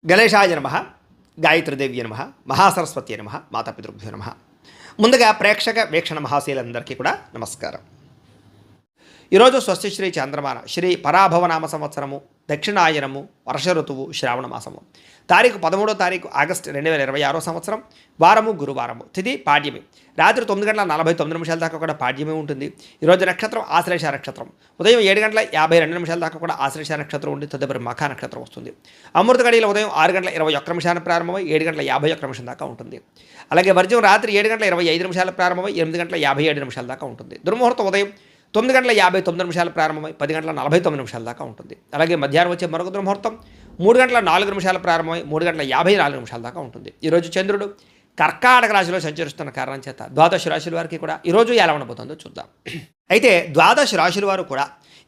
గణేశాయ నమః, గాయత్రీదేవ్య నమః, మహాసరస్వతి నమః, మాతాపితృభ్యో నమః. ముందుగా ప్రేక్షక వీక్షణ మహాశీలందరికీ కూడా నమస్కారం. ఈరోజు స్వస్తి శ్రీ చంద్రమాన శ్రీ పరాభవనామ సంవత్సరము, దక్షిణాయనము, వర్ష ఋతువు, శ్రావణ మాసము. తారీఖు 13వ తారీఖు ఆగస్టు 2026 సంవత్సరం, వారము గురువారము, తిథి పాడ్యమి. రాత్రి 9:49 దాకా కూడా పాడ్యమి ఉంటుంది. ఈరోజు నక్షత్రం ఆశ్లేష నక్షత్రం. ఉదయం 7:52 దాకా కూడా ఆశ్లేష నక్షత్రం ఉండి తదుపరి మఖా నక్షత్రం వస్తుంది. అమృత గడియలు ఉదయం 6:21 ప్రారంభమై 7:51 దాకా ఉంటుంది. అలాగే వర్జం రాత్రి 7:25 ప్రారంభమై 8:57 దాకా ఉంటుంది. దుర్ముహూర్తం ఉదయం 9:59 ప్రారంభమై 10:49 దాకా ఉంటుంది. అలాగే మధ్యాహ్నం వచ్చే మరొక దుర్ముహూర్తం 3:04 ప్రారంభమై 3:54 దాకా ఉంటుంది. ఈరోజు చంద్రుడు కర్కాటక రాశిలో సంచరిస్తున్న కారణం చేత ద్వాదశ రాశుల వారికి కూడా ఈరోజు ఎలా ఉండబోతుందో చూద్దాం. అయితే ద్వాదశ రాశుల వారు కూడా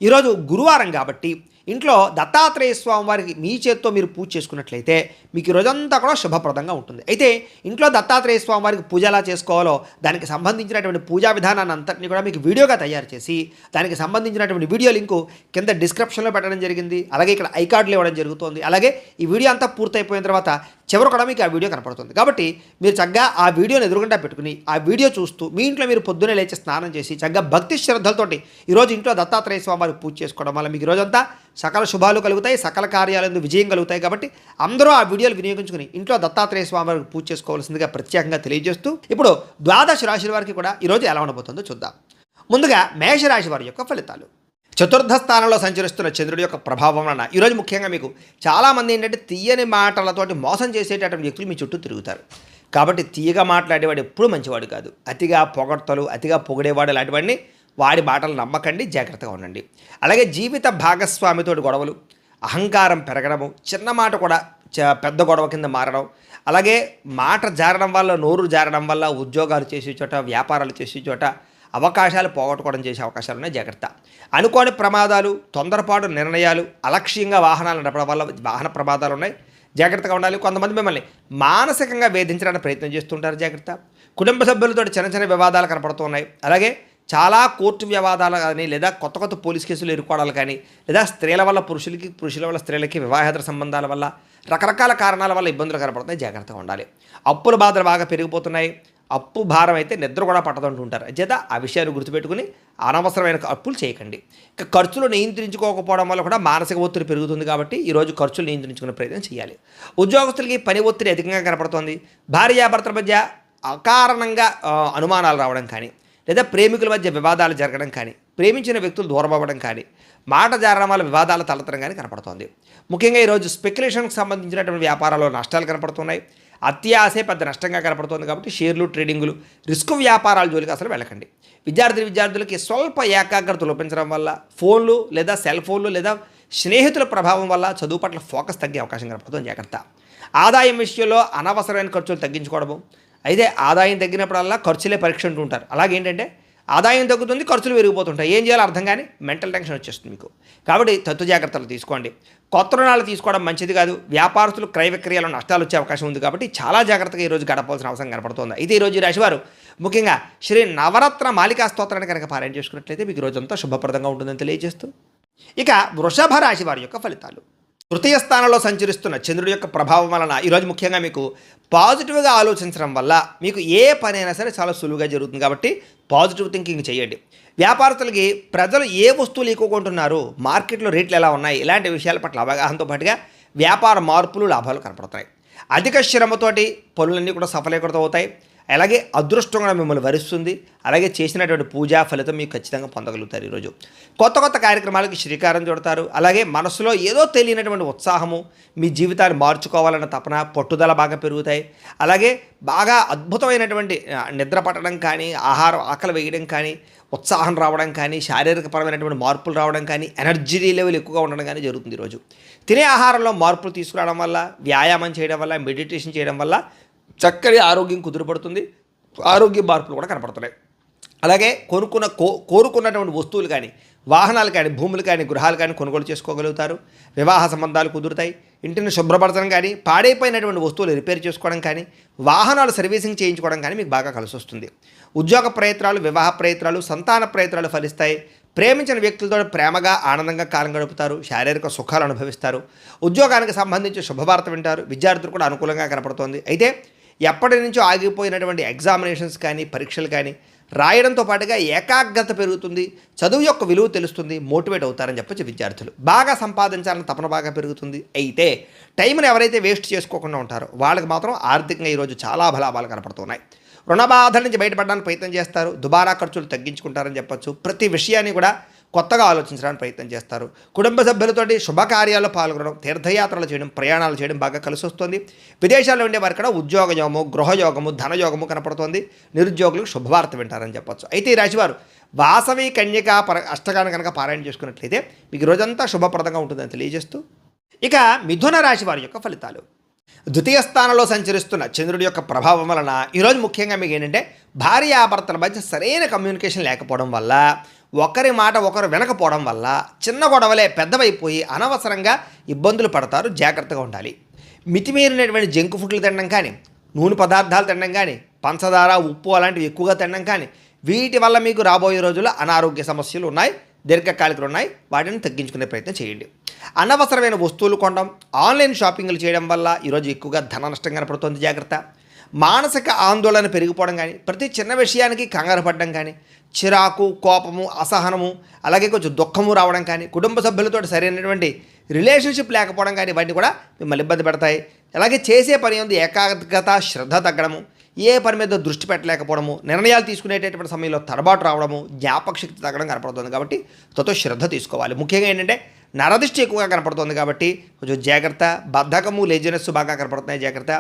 ఈరోజు గురువారం కాబట్టి ఇంట్లో దత్తాత్రేయ స్వామి వారికి మీ చేత్తో మీరు పూజ చేసుకున్నట్లయితే మీకు ఈ రోజంతా కూడా శుభప్రదంగా ఉంటుంది. అయితే ఇంట్లో దత్తాత్రేయ స్వామి వారికి పూజ ఎలా చేసుకోవాలో దానికి సంబంధించినటువంటి పూజా విధానాన్ని అంతటిని కూడా మీకు వీడియోగా తయారు చేసి దానికి సంబంధించినటువంటి వీడియో లింకు కింద డిస్క్రిప్షన్లో పెట్టడం జరిగింది. అలాగే ఇక్కడ ఐకార్డులు ఇవ్వడం జరుగుతుంది. అలాగే ఈ వీడియో అంతా పూర్తయిపోయిన తర్వాత చివరి కూడా మీకు ఆ వీడియో కనపడుతుంది. కాబట్టి మీరు చక్కగా ఆ వీడియోని ఎదురుగుండా పెట్టుకుని ఆ వీడియో చూస్తూ మీ ఇంట్లో మీరు పొద్దున్నే లేచి స్నానం చేసి చక్కగా భక్తి శ్రద్ధలతోటి ఈరోజు ఇంట్లో దత్తాత్రేయ స్వామి వారికి పూజ చేసుకోవడం వల్ల మీకు ఈరోజంతా సకల శుభాలు కలుగుతాయి, సకల కార్యాలందు విజయం కలుగుతాయి. కాబట్టి అందరూ ఆ వీడియోలు వినియోగించుకుని ఇంట్లో దత్తాత్రేయ స్వామి వారికి పూజ చేసుకోవాల్సిందిగా ప్రత్యేకంగా తెలియజేస్తూ ఇప్పుడు ద్వాదశ రాశుల వారికి కూడా ఈరోజు ఎలా ఉండబోతుందో చూద్దాం. ముందుగా మేషరాశి వారి యొక్క ఫలితాలు. చతుర్థ స్థానంలో సంచరిస్తున్న చంద్రుడి యొక్క ప్రభావం వలన ఈరోజు ముఖ్యంగా మీకు చాలామంది ఏంటంటే తీయని మాటలతోటి మోసం చేసేటటువంటి వ్యక్తులు మీ చుట్టూ తిరుగుతారు. కాబట్టి తీయగా మాట్లాడేవాడు ఎప్పుడూ మంచివాడు కాదు. అతిగా పొగడ్తలు, అతిగా పొగిడేవాడు లాంటివన్నీ వాడి మాటలు నమ్మకండి, జాగ్రత్తగా ఉండండి. అలాగే జీవిత భాగస్వామితో గొడవలు, అహంకారం పెరగడము, చిన్న మాట కూడా పెద్ద గొడవ కింద మారడం, అలాగే మాట జారడం వల్ల, నోరు జారడం వల్ల ఉద్యోగాలు చేసే చోట, వ్యాపారాలు చేసే చోట అవకాశాలు పోగొట్టుకోవడం చేసే అవకాశాలు ఉన్నాయి. జాగ్రత్త. అనుకోని ప్రమాదాలు, తొందరపాటు నిర్ణయాలు, అలక్ష్యంగా వాహనాలు నడపడం వల్ల వాహన ప్రమాదాలు ఉన్నాయి. జాగ్రత్తగా ఉండాలి. కొంతమంది మిమ్మల్ని మానసికంగా వేధించడానికి ప్రయత్నం చేస్తుంటారు. జాగ్రత్త. కుటుంబ సభ్యులతో చిన్న చిన్న వివాదాలు కనపడుతున్నాయి. అలాగే చాలా కోర్టు వివాదాలు కానీ, లేదా కొత్త కొత్త పోలీస్ కేసులు ఎదుర్కోవడాలు కానీ, లేదా స్త్రీల వల్ల పురుషులకి, పురుషుల వల్ల స్త్రీలకి వివాహేతర సంబంధాల వల్ల రకరకాల కారణాల వల్ల ఇబ్బందులు కనపడుతున్నాయి. జాగ్రత్తగా ఉండాలి. అప్పుల బాధలు బాగా పెరిగిపోతున్నాయి. అప్పు భారం అయితే నిద్ర కూడా పట్టదంటుంటారు. చేత ఆ విషయాన్ని గుర్తుపెట్టుకుని అనవసరమైన అప్పులు చేయకండి. ఇక ఖర్చులు నియంత్రించుకోకపోవడం వల్ల కూడా మానసిక ఒత్తిడి పెరుగుతుంది. కాబట్టి ఈరోజు ఖర్చులు నియంత్రించుకునే ప్రయత్నం చేయాలి. ఉద్యోగస్తులకి పని ఒత్తిడి అధికంగా కనపడుతోంది. భార్యాభర్తల మధ్య అకారణంగా అనుమానాలు రావడం కానీ, లేదా ప్రేమికుల మధ్య వివాదాలు జరగడం కానీ, ప్రేమించిన వ్యక్తులు దూరం అవ్వడం కానీ, మాట జారడం వల్ల వివాదాలు తలెత్తడం కానీ కనపడుతోంది. ముఖ్యంగా ఈరోజు స్పెక్యులేషన్కి సంబంధించినటువంటి వ్యాపారాల్లో నష్టాలు కనపడుతున్నాయి. అత్యాశే పెద్ద నష్టంగా కనపడుతుంది. కాబట్టి షేర్లు, ట్రేడింగులు, రిస్క్ వ్యాపారాల జోలికి అసలు వెళ్ళకండి. విద్యార్థులకి స్వల్ప ఏకాగ్రత లోపించడం వల్ల, ఫోన్లు లేదా సెల్ ఫోన్లు లేదా స్నేహితుల ప్రభావం వల్ల చదువు పట్ల ఫోకస్ తగ్గే అవకాశం కనపడుతుంది. జాగ్రత్త. ఆదాయం విషయంలో అనవసరమైన ఖర్చులు తగ్గించుకోవడము. అయితే ఆదాయం తగ్గినప్పుడల్లా ఖర్చులే పరీక్ష అంటుంటారు. అలాగేంటంటే ఆదాయం తగ్గుతుంది, ఖర్చులు పెరిగిపోతుంటాయి. ఏం చేయాలో అర్థం కానీ మెంటల్ టెన్షన్ వచ్చేస్తుంది మీకు. కాబట్టి తత్తు జాగ్రత్తలు తీసుకోండి. కొత్త రుణాలు తీసుకోవడం మంచిది కాదు. వ్యాపారస్తులు క్రయ విక్రయాల్లో నష్టాలు వచ్చే అవకాశం ఉంది. కాబట్టి చాలా జాగ్రత్తగా ఈరోజు గడపాల్సిన అవసరం కనపడుతుంది. అయితే ఈరోజు ఈ రాశివారు ముఖ్యంగా శ్రీ నవరత్న మాలికా స్తోత్రాన్ని కనుక పారాయణ చేసుకున్నట్లయితే మీకు రోజంతా శుభప్రదంగా ఉంటుందని తెలియజేస్తూ ఇక వృషభ రాశి వారి యొక్క ఫలితాలు. తృతీయ స్థానంలో సంచరిస్తున్న చంద్రుడి యొక్క ప్రభావం వలన ఈరోజు ముఖ్యంగా మీకు పాజిటివ్గా ఆలోచించడం వల్ల మీకు ఏ పనైనా సరే చాలా సులువుగా జరుగుతుంది. కాబట్టి పాజిటివ్ థింకింగ్ చేయండి. వ్యాపారస్తులకి ప్రజలు ఏ వస్తువులు ఎక్కువ కొంటున్నారు, మార్కెట్లో రేట్లు ఎలా ఉన్నాయి, ఇలాంటి విషయాల పట్ల అవగాహనతో పాటుగా వ్యాపార మార్పులు, లాభాలు కనపడుతున్నాయి. అధిక శ్రమతోటి పనులన్నీ కూడా సఫలీకృతం అవుతాయి. అలాగే అదృష్టం కూడా మిమ్మల్ని వరిస్తుంది. అలాగే చేసినటువంటి పూజా ఫలితం మీకు ఖచ్చితంగా పొందగలుగుతారు. ఈరోజు కొత్త కొత్త కార్యక్రమాలకి శ్రీకారం చుడతారు. అలాగే మనసులో ఏదో తెలియనటువంటి ఉత్సాహము, మీ జీవితాన్ని మార్చుకోవాలన్న తపన, పట్టుదల బాగా పెరుగుతాయి. అలాగే బాగా అద్భుతమైనటువంటి నిద్ర పట్టడం కానీ, ఆహారం ఆకలి వేయడం కానీ, ఉత్సాహం రావడం కానీ, శారీరకపరమైనటువంటి మార్పులు రావడం కానీ, ఎనర్జీ లెవెల్ ఎక్కువగా ఉండడం కానీ జరుగుతుంది. ఈరోజు తినే ఆహారంలో మార్పులు తీసుకురావడం వల్ల, వ్యాయామం చేయడం వల్ల, మెడిటేషన్ చేయడం వల్ల చక్కటి ఆరోగ్యం కుదురుపడుతుంది. ఆరోగ్య మార్పులు కూడా కనపడుతున్నాయి. అలాగే కోరుకున్నటువంటి వస్తువులు కానీ, వాహనాలు కానీ, భూములు కానీ, గృహాలు కానీ కొనుగోలు చేసుకోగలుగుతారు. వివాహ సంబంధాలు కుదురుతాయి. ఇంటిని శుభ్రపరచడం కానీ, పాడైపోయినటువంటి వస్తువులు రిపేర్ చేసుకోవడం కానీ, వాహనాలు సర్వీసింగ్ చేయించుకోవడం కానీ మీకు బాగా కలిసి వస్తుంది. ఉద్యోగ ప్రయత్నాలు, వివాహ ప్రయత్నాలు, సంతాన ప్రయత్నాలు ఫలిస్తాయి. ప్రేమించిన వ్యక్తులతో ప్రేమగా ఆనందంగా కాలం గడుపుతారు, శారీరక సుఖాలు అనుభవిస్తారు, ఉద్యోగానికి సంబంధించి శుభవార్త వింటారు, విద్యార్థులు కూడా అనుకూలంగా కనపడుతోంది. అయితే ఎప్పటి నుంచో ఆగిపోయినటువంటి ఎగ్జామినేషన్స్ కానీ పరీక్షలు కానీ రాయడంతో పాటుగా ఏకాగ్రత పెరుగుతుంది, చదువు యొక్క విలువ తెలుస్తుంది, మోటివేట్ అవుతారని చెప్పొచ్చు. విద్యార్థులు బాగా సంపాదించాలని తపన బాగా పెరుగుతుంది. అయితే టైంని ఎవరైతే వేస్ట్ చేసుకోకుండా ఉంటారో వాళ్ళకి మాత్రం ఆర్థికంగా ఈరోజు చాలా బలాభాలు కనపడుతున్నాయి. రుణ బాధల నుంచి బయటపడడానికి ప్రయత్నం చేస్తారు, దుబారా ఖర్చులు తగ్గించుకుంటారని చెప్పొచ్చు. ప్రతి విషయాన్ని కూడా కొత్తగా ఆలోచించడానికి ప్రయత్నం చేస్తారు. కుటుంబ సభ్యులతోటి శుభకార్యాల్లో పాల్గొనడం, తీర్థయాత్రలు చేయడం, ప్రయాణాలు చేయడం బాగా కలిసి వస్తుంది. విదేశాల్లో ఉండే వారికి కూడా ఉద్యోగయోగము, గృహయోగము, ధనయోగము కనపడుతుంది. నిరుద్యోగులకు శుభవార్త వింటారని చెప్పొచ్చు. అయితే ఈ రాశివారు వాసవి కన్యక అష్టకాన్ని కనుక పారాయణ చేసుకున్నట్లయితే మీకు రోజంతా శుభప్రదంగా ఉంటుందని తెలియజేస్తూ, ఇక మిథున రాశి వారి యొక్క ఫలితాలు. ద్వితీయ స్థానంలో సంచరిస్తున్న చంద్రుడి యొక్క ప్రభావం వలన ఈరోజు ముఖ్యంగా మీకు ఏంటంటే భార్యాభర్తల మధ్య సరైన కమ్యూనికేషన్ లేకపోవడం వల్ల, ఒకరి మాట ఒకరు వినకపోవడం వల్ల చిన్న గొడవలే పెద్దవైపోయి అనవసరంగా ఇబ్బందులు పడతారు. జాగ్రత్తగా ఉండాలి. మితిమీరినటువంటి జంక్ ఫుడ్లు తినడం కానీ, నూనె పదార్థాలు తినడం కానీ, పంచదార ఉప్పు అలాంటివి ఎక్కువగా తినడం కానీ, వీటి వల్ల మీకు రాబోయే రోజుల్లో అనారోగ్య సమస్యలు ఉన్నాయి, దీర్ఘకాలికలు ఉన్నాయి. వాటిని తగ్గించుకునే ప్రయత్నం చేయండి. అనవసరమైన వస్తువులు కొనడం, ఆన్లైన్ షాపింగ్లు చేయడం వల్ల ఈరోజు ఎక్కువగా ధన నష్టం కనపడుతుంది. జాగ్రత్త. మానసిక ఆందోళన పెరిగిపోవడం కానీ, ప్రతి చిన్న విషయానికి కంగారు పడడం కానీ, చిరాకు, కోపము, అసహనము, అలాగే కొంచెం దుఃఖము రావడం కానీ, కుటుంబ సభ్యులతో సరైనటువంటి రిలేషన్షిప్ లేకపోవడం కానీ ఇవన్నీ కూడా మిమ్మల్ని ఇబ్బంది పెడతాయి. అలాగే చేసే పని ఉంది ఏకాగ్రత, శ్రద్ధ తగ్గడము, ఏ పని మీద దృష్టి పెట్టలేకపోవడము, నిర్ణయాలు తీసుకునేటటువంటి సమయంలో తడబాటు రావడము, జ్ఞాపక శక్తి తగ్గడం కనపడుతుంది. కాబట్టి తొతో శ్రద్ధ తీసుకోవాలి. ముఖ్యంగా ఏంటంటే నరదృష్టి ఎక్కువగా కనపడుతుంది కాబట్టి కొంచెం జాగ్రత్త. బద్ధకము, లేజినెస్ బాగా కనపడుతున్నాయి. జాగ్రత్త.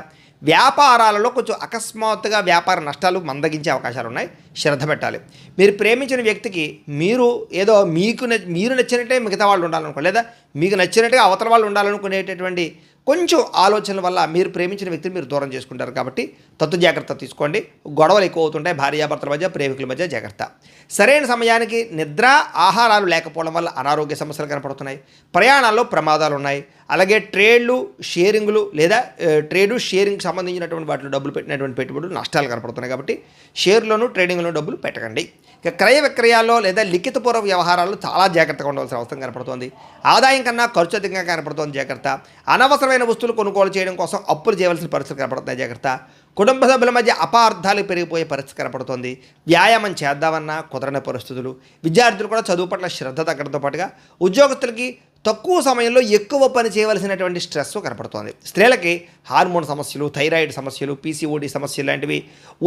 వ్యాపారాలలో కొంచెం అకస్మాత్తుగా వ్యాపార నష్టాలు మందగించే అవకాశాలు ఉన్నాయి. శ్రద్ధ పెట్టాలి. మీరు ప్రేమించిన వ్యక్తికి మీరు ఏదో మీరు నచ్చినట్టే మిగతా వాళ్ళు ఉండాలనుకో, లేదా మీకు నచ్చినట్టుగా అవతల వాళ్ళు ఉండాలనుకునేటటువంటి కొంచెం ఆలోచనల వల్ల మీరు ప్రేమించిన వ్యక్తిని మీరు దూరం చేసుకుంటారు. కాబట్టి తత్తు జాగ్రత్త తీసుకోండి. గొడవలు ఎక్కువ అవుతుంటాయి భార్యాభర్తల మధ్య, ప్రేమికుల మధ్య. జాగ్రత్త. సరైన సమయానికి నిద్ర, ఆహారాలు లేకపోవడం వల్ల అనారోగ్య సమస్యలు కనపడుతున్నాయి. ప్రయాణాల్లో ప్రమాదాలు ఉన్నాయి. అలాగే ట్రేడ్లు, షేరింగ్లు లేదా షేరింగ్కి సంబంధించినటువంటి వాటిలో డబ్బులు పెట్టినటువంటి పెట్టుబడులు నష్టాలు కనపడుతున్నాయి. కాబట్టి షేర్లోను, ట్రేడింగ్లోనూ డబ్బులు పెట్టకండి. ఇక క్రయ విక్రయాల్లో లేదా లిఖితపూర్వక వ్యవహారాల్లో చాలా జాగ్రత్తగా ఉండవలసిన అవసరం కనపడుతోంది. ఆదాయం కన్నా ఖర్చు అధికంగా కనపడుతోంది. జాగ్రత్త. అనవసరమైన వస్తువులు కొనుగోలు చేయడం కోసం అప్పులు చేయవలసిన పరిస్థితులు కనపడుతున్నాయి. జాగ్రత్త. కుటుంబ సభ్యుల మధ్య అపార్థాలు పెరిగిపోయే పరిస్థితి కనపడుతోంది. వ్యాయామం చేద్దామన్నా కుదరని పరిస్థితులు. విద్యార్థులు కూడా చదువు పట్ల శ్రద్ధ తగ్గడంతో పాటుగా ఉద్యోగస్తులకి తక్కువ సమయంలో ఎక్కువ పని చేయవలసినటువంటి స్ట్రెస్ కనపడుతోంది. స్త్రీలకి హార్మోన్ సమస్యలు, థైరాయిడ్ సమస్యలు, పీసీఓడి సమస్యలు లాంటివి,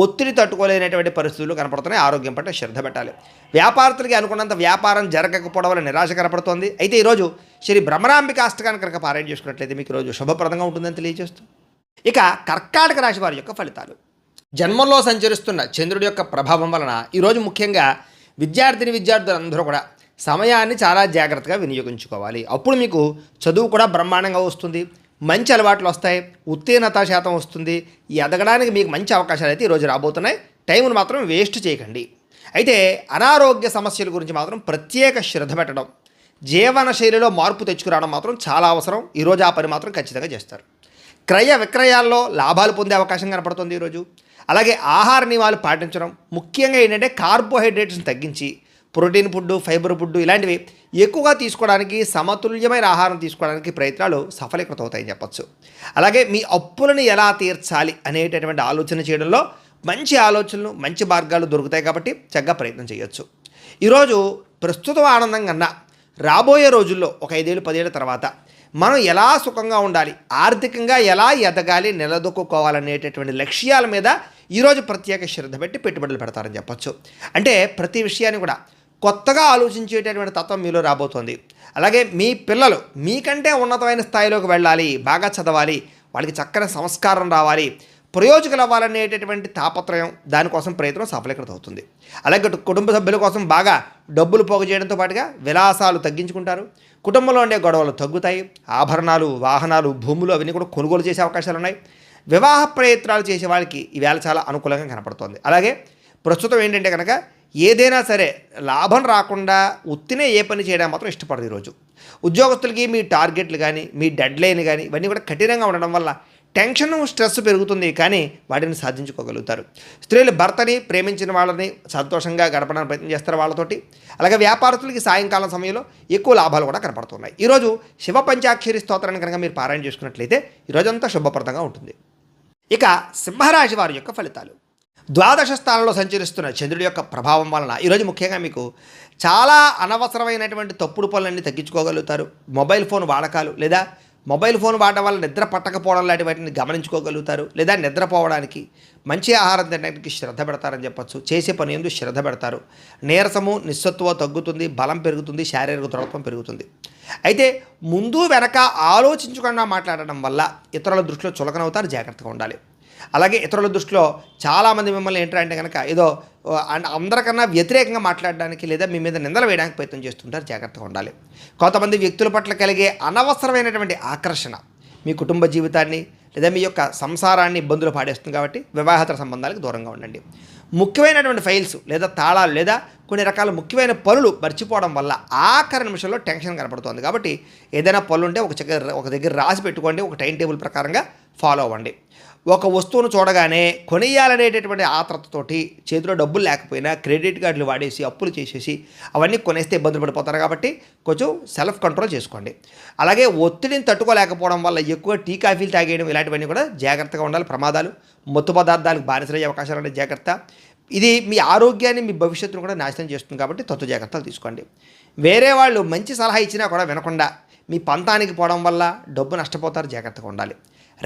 ఒత్తిడి తట్టుకోలేనటువంటి పరిస్థితులు కనపడుతున్నాయి. ఆరోగ్యం పట్ల శ్రద్ధ పెట్టాలి. వ్యాపారస్తులకి అనుకున్నంత వ్యాపారం జరగకపోవడం వల్ల నిరాశ కనపడుతోంది. అయితే ఈరోజు శ్రీ బ్రహ్మరాంబిక అష్టకాన్ని కనుక పారాయణ చేసుకున్నట్లయితే మీకు ఈరోజు శుభప్రదంగా ఉంటుందని తెలియజేస్తూ, ఇక కర్కాటక రాశి వారి యొక్క ఫలితాలు. జన్మంలో సంచరిస్తున్న చంద్రుడి యొక్క ప్రభావం వలన ఈరోజు ముఖ్యంగా విద్యార్థులందరూ కూడా సమయాన్ని చాలా జాగ్రత్తగా వినియోగించుకోవాలి. అప్పుడు మీకు చదువు కూడా బ్రహ్మాండంగా వస్తుంది, మంచి అలవాట్లు వస్తాయి, ఉత్తీర్ణత శాతం వస్తుంది. ఈ ఎదగడానికి మీకు మంచి అవకాశాలు అయితే ఈరోజు రాబోతున్నాయి. టైంను మాత్రం వేస్ట్ చేయకండి. అయితే అనారోగ్య సమస్యల గురించి మాత్రం ప్రత్యేక శ్రద్ధ పెట్టడం, జీవన శైలిలో మార్పు తెచ్చుకురావడం మాత్రం చాలా అవసరం. ఈరోజు ఆ పని మాత్రం ఖచ్చితంగా చేస్తారు. క్రయ విక్రయాల్లో లాభాలు పొందే అవకాశం కనపడుతుంది ఈరోజు. అలాగే ఆహార నియమాలు పాటించడం, ముఖ్యంగా ఏంటంటే కార్బోహైడ్రేట్స్ని తగ్గించి ప్రోటీన్ ఫుడ్, ఫైబర్ ఫుడ్ ఇలాంటివి ఎక్కువగా తీసుకోవడానికి, సమతుల్యమైన ఆహారం తీసుకోవడానికి ప్రయత్నాలు సఫలీకృతమవుతాయని చెప్పచ్చు. అలాగే మీ అప్పులను ఎలా తీర్చాలి అనేటటువంటి ఆలోచన చేయడంలో మంచి ఆలోచనలు, మంచి మార్గాలు దొరుకుతాయి. కాబట్టి చక్కగా ప్రయత్నం చేయొచ్చు. ఈరోజు ప్రస్తుతం ఆనందం కన్నా రాబోయే రోజుల్లో ఒక 5 ఏళ్ళు 10 ఏళ్ళ తర్వాత మనం ఎలా సుఖంగా ఉండాలి, ఆర్థికంగా ఎలా ఎదగాలి, నిలదొక్కుకోవాలనేటటువంటి లక్ష్యాల మీద ఈరోజు ప్రత్యేక శ్రద్ధ పెట్టి పెట్టుబడులు పెడతారని చెప్పచ్చు. అంటే ప్రతి విషయాన్ని కూడా కొత్తగా ఆలోచించేటటువంటి తత్వం మీలో రాబోతోంది. అలాగే మీ పిల్లలు మీకంటే ఉన్నతమైన స్థాయిలోకి వెళ్ళాలి, బాగా చదవాలి, వాళ్ళకి చక్కని సంస్కారం రావాలి, ప్రయోజకులు అవ్వాలనేటటువంటి తాపత్రయం, దానికోసం ప్రయత్నం సఫలీకృతం అవుతుంది. అలాగే కుటుంబ సభ్యుల కోసం బాగా డబ్బులు పోగు చేయడంతో పాటుగా విలాసాలు తగ్గించుకుంటారు. కుటుంబంలో ఉండే గొడవలు తగ్గుతాయి. ఆభరణాలు, వాహనాలు, భూములు అవన్నీ కూడా కొనుగోలు చేసే అవకాశాలు ఉన్నాయి. వివాహ ప్రయత్నాలు చేసే వాళ్ళకి ఈవేళ చాలా అనుకూలంగా కనపడుతోంది. అలాగే ప్రస్తుతం ఏంటంటే కనుక ఏదైనా సరే లాభం రాకుండా ఉత్తినే ఏ పని చేయడం మాత్రం ఇష్టపడదు ఈరోజు. ఉద్యోగస్తులకి మీ టార్గెట్లు కానీ, మీ డెడ్ లైన్ కానీ ఇవన్నీ కూడా కఠినంగా ఉండడం వల్ల టెన్షన్ స్ట్రెస్ పెరుగుతుంది, కానీ వాటిని సాధించుకోగలుగుతారు. స్త్రీలు భర్తని ప్రేమించిన వాళ్ళని సంతోషంగా గడపడానికి ప్రయత్నం చేస్తారు వాళ్ళతోటి. అలాగే వ్యాపారస్తులకి సాయంకాలం సమయంలో ఎక్కువ లాభాలు కూడా కనపడుతున్నాయి. ఈరోజు శివ పంచాక్షరి స్తోత్రాన్ని కనుక మీరు పారాయణ చేసుకున్నట్లయితే ఈరోజంతా శుభప్రదంగా ఉంటుంది. ఇక సింహరాశి వారి యొక్క ఫలితాలు. ద్వాదశ స్థానంలో సంచరిస్తున్న చంద్రుడి యొక్క ప్రభావం వలన ఈరోజు ముఖ్యంగా మీకు చాలా అనవసరమైనటువంటి తప్పుడు పనులన్నీ తగ్గించుకోగలుగుతారు. మొబైల్ ఫోన్ వాడకాలు లేదా మొబైల్ ఫోన్ వాడడం వల్ల నిద్ర పట్టకపోవడం లాంటి వాటిని గమనించుకోగలుగుతారు. లేదా నిద్రపోవడానికి మంచి ఆహారం తినడానికి శ్రద్ధ పెడతారని చెప్పచ్చు. చేసే పని ఎందు శ్రద్ధ పెడతారు. నీరసము నిస్సత్తువ తగ్గుతుంది, బలం పెరుగుతుంది, శారీరక దృఢత్వం పెరుగుతుంది. అయితే ముందు వెనక ఆలోచించకుండా మాట్లాడడం వల్ల ఇతరుల దృష్టిలో చులకనవుతారు, జాగ్రత్తగా ఉండాలి. అలాగే ఇతరుల దృష్టిలో చాలామంది మిమ్మల్ని ఏంటంటే కనుక ఏదో అందరికన్నా వ్యతిరేకంగా మాట్లాడడానికి లేదా మీ మీద నిందలు వేయడానికి ప్రయత్నం చేస్తుంటారు, జాగ్రత్తగా ఉండాలి. కొంతమంది వ్యక్తుల పట్ల కలిగే అనవసరమైనటువంటి ఆకర్షణ మీ కుటుంబ జీవితాన్ని లేదా మీ యొక్క సంసారాన్ని ఇబ్బందులు పాడేస్తుంది. కాబట్టి వివాహేతర సంబంధాలకు దూరంగా ఉండండి. ముఖ్యమైనటువంటి ఫైల్స్ లేదా తాళాలు లేదా కొన్ని రకాల ముఖ్యమైన పనులు మర్చిపోవడం వల్ల ఆఖరి నిమిషంలో టెన్షన్ కనపడుతుంది. కాబట్టి ఏదైనా పనులు ఉంటే ఒక దగ్గర రాసి పెట్టుకోండి, ఒక టైం టేబుల్ ప్రకారంగా ఫాలో అవ్వండి. ఒక వస్తువును చూడగానే కొనియాలనేటటువంటి ఆత్రతతోటి చేతిలో డబ్బులు లేకపోయినా క్రెడిట్ కార్డులు వాడేసి అప్పులు చేసేసి అవన్నీ కొనేస్తే ఇబ్బందులు పడిపోతారు. కాబట్టి కొంచెం సెల్ఫ్ కంట్రోల్ చేసుకోండి. అలాగే ఒత్తిడిని తట్టుకోలేకపోవడం వల్ల ఎక్కువ టీ కాఫీలు తాగేయడం ఇలాంటివన్నీ కూడా జాగ్రత్తగా ఉండాలి. ప్రమాదాలు, మత్తు పదార్థాలకు బానిసలయ్యే అవకాశాలు ఉన్నాయి, జాగ్రత్త. ఇది మీ ఆరోగ్యాన్ని మీ భవిష్యత్తును కూడా నాశనం చేస్తుంది. కాబట్టి తత్వ జాగ్రత్తలు తీసుకోండి. వేరే వాళ్ళు మంచి సలహా ఇచ్చినా కూడా వినకుండా మీ పంతానికి పోవడం వల్ల డబ్బు నష్టపోతారు, జాగ్రత్తగా ఉండాలి.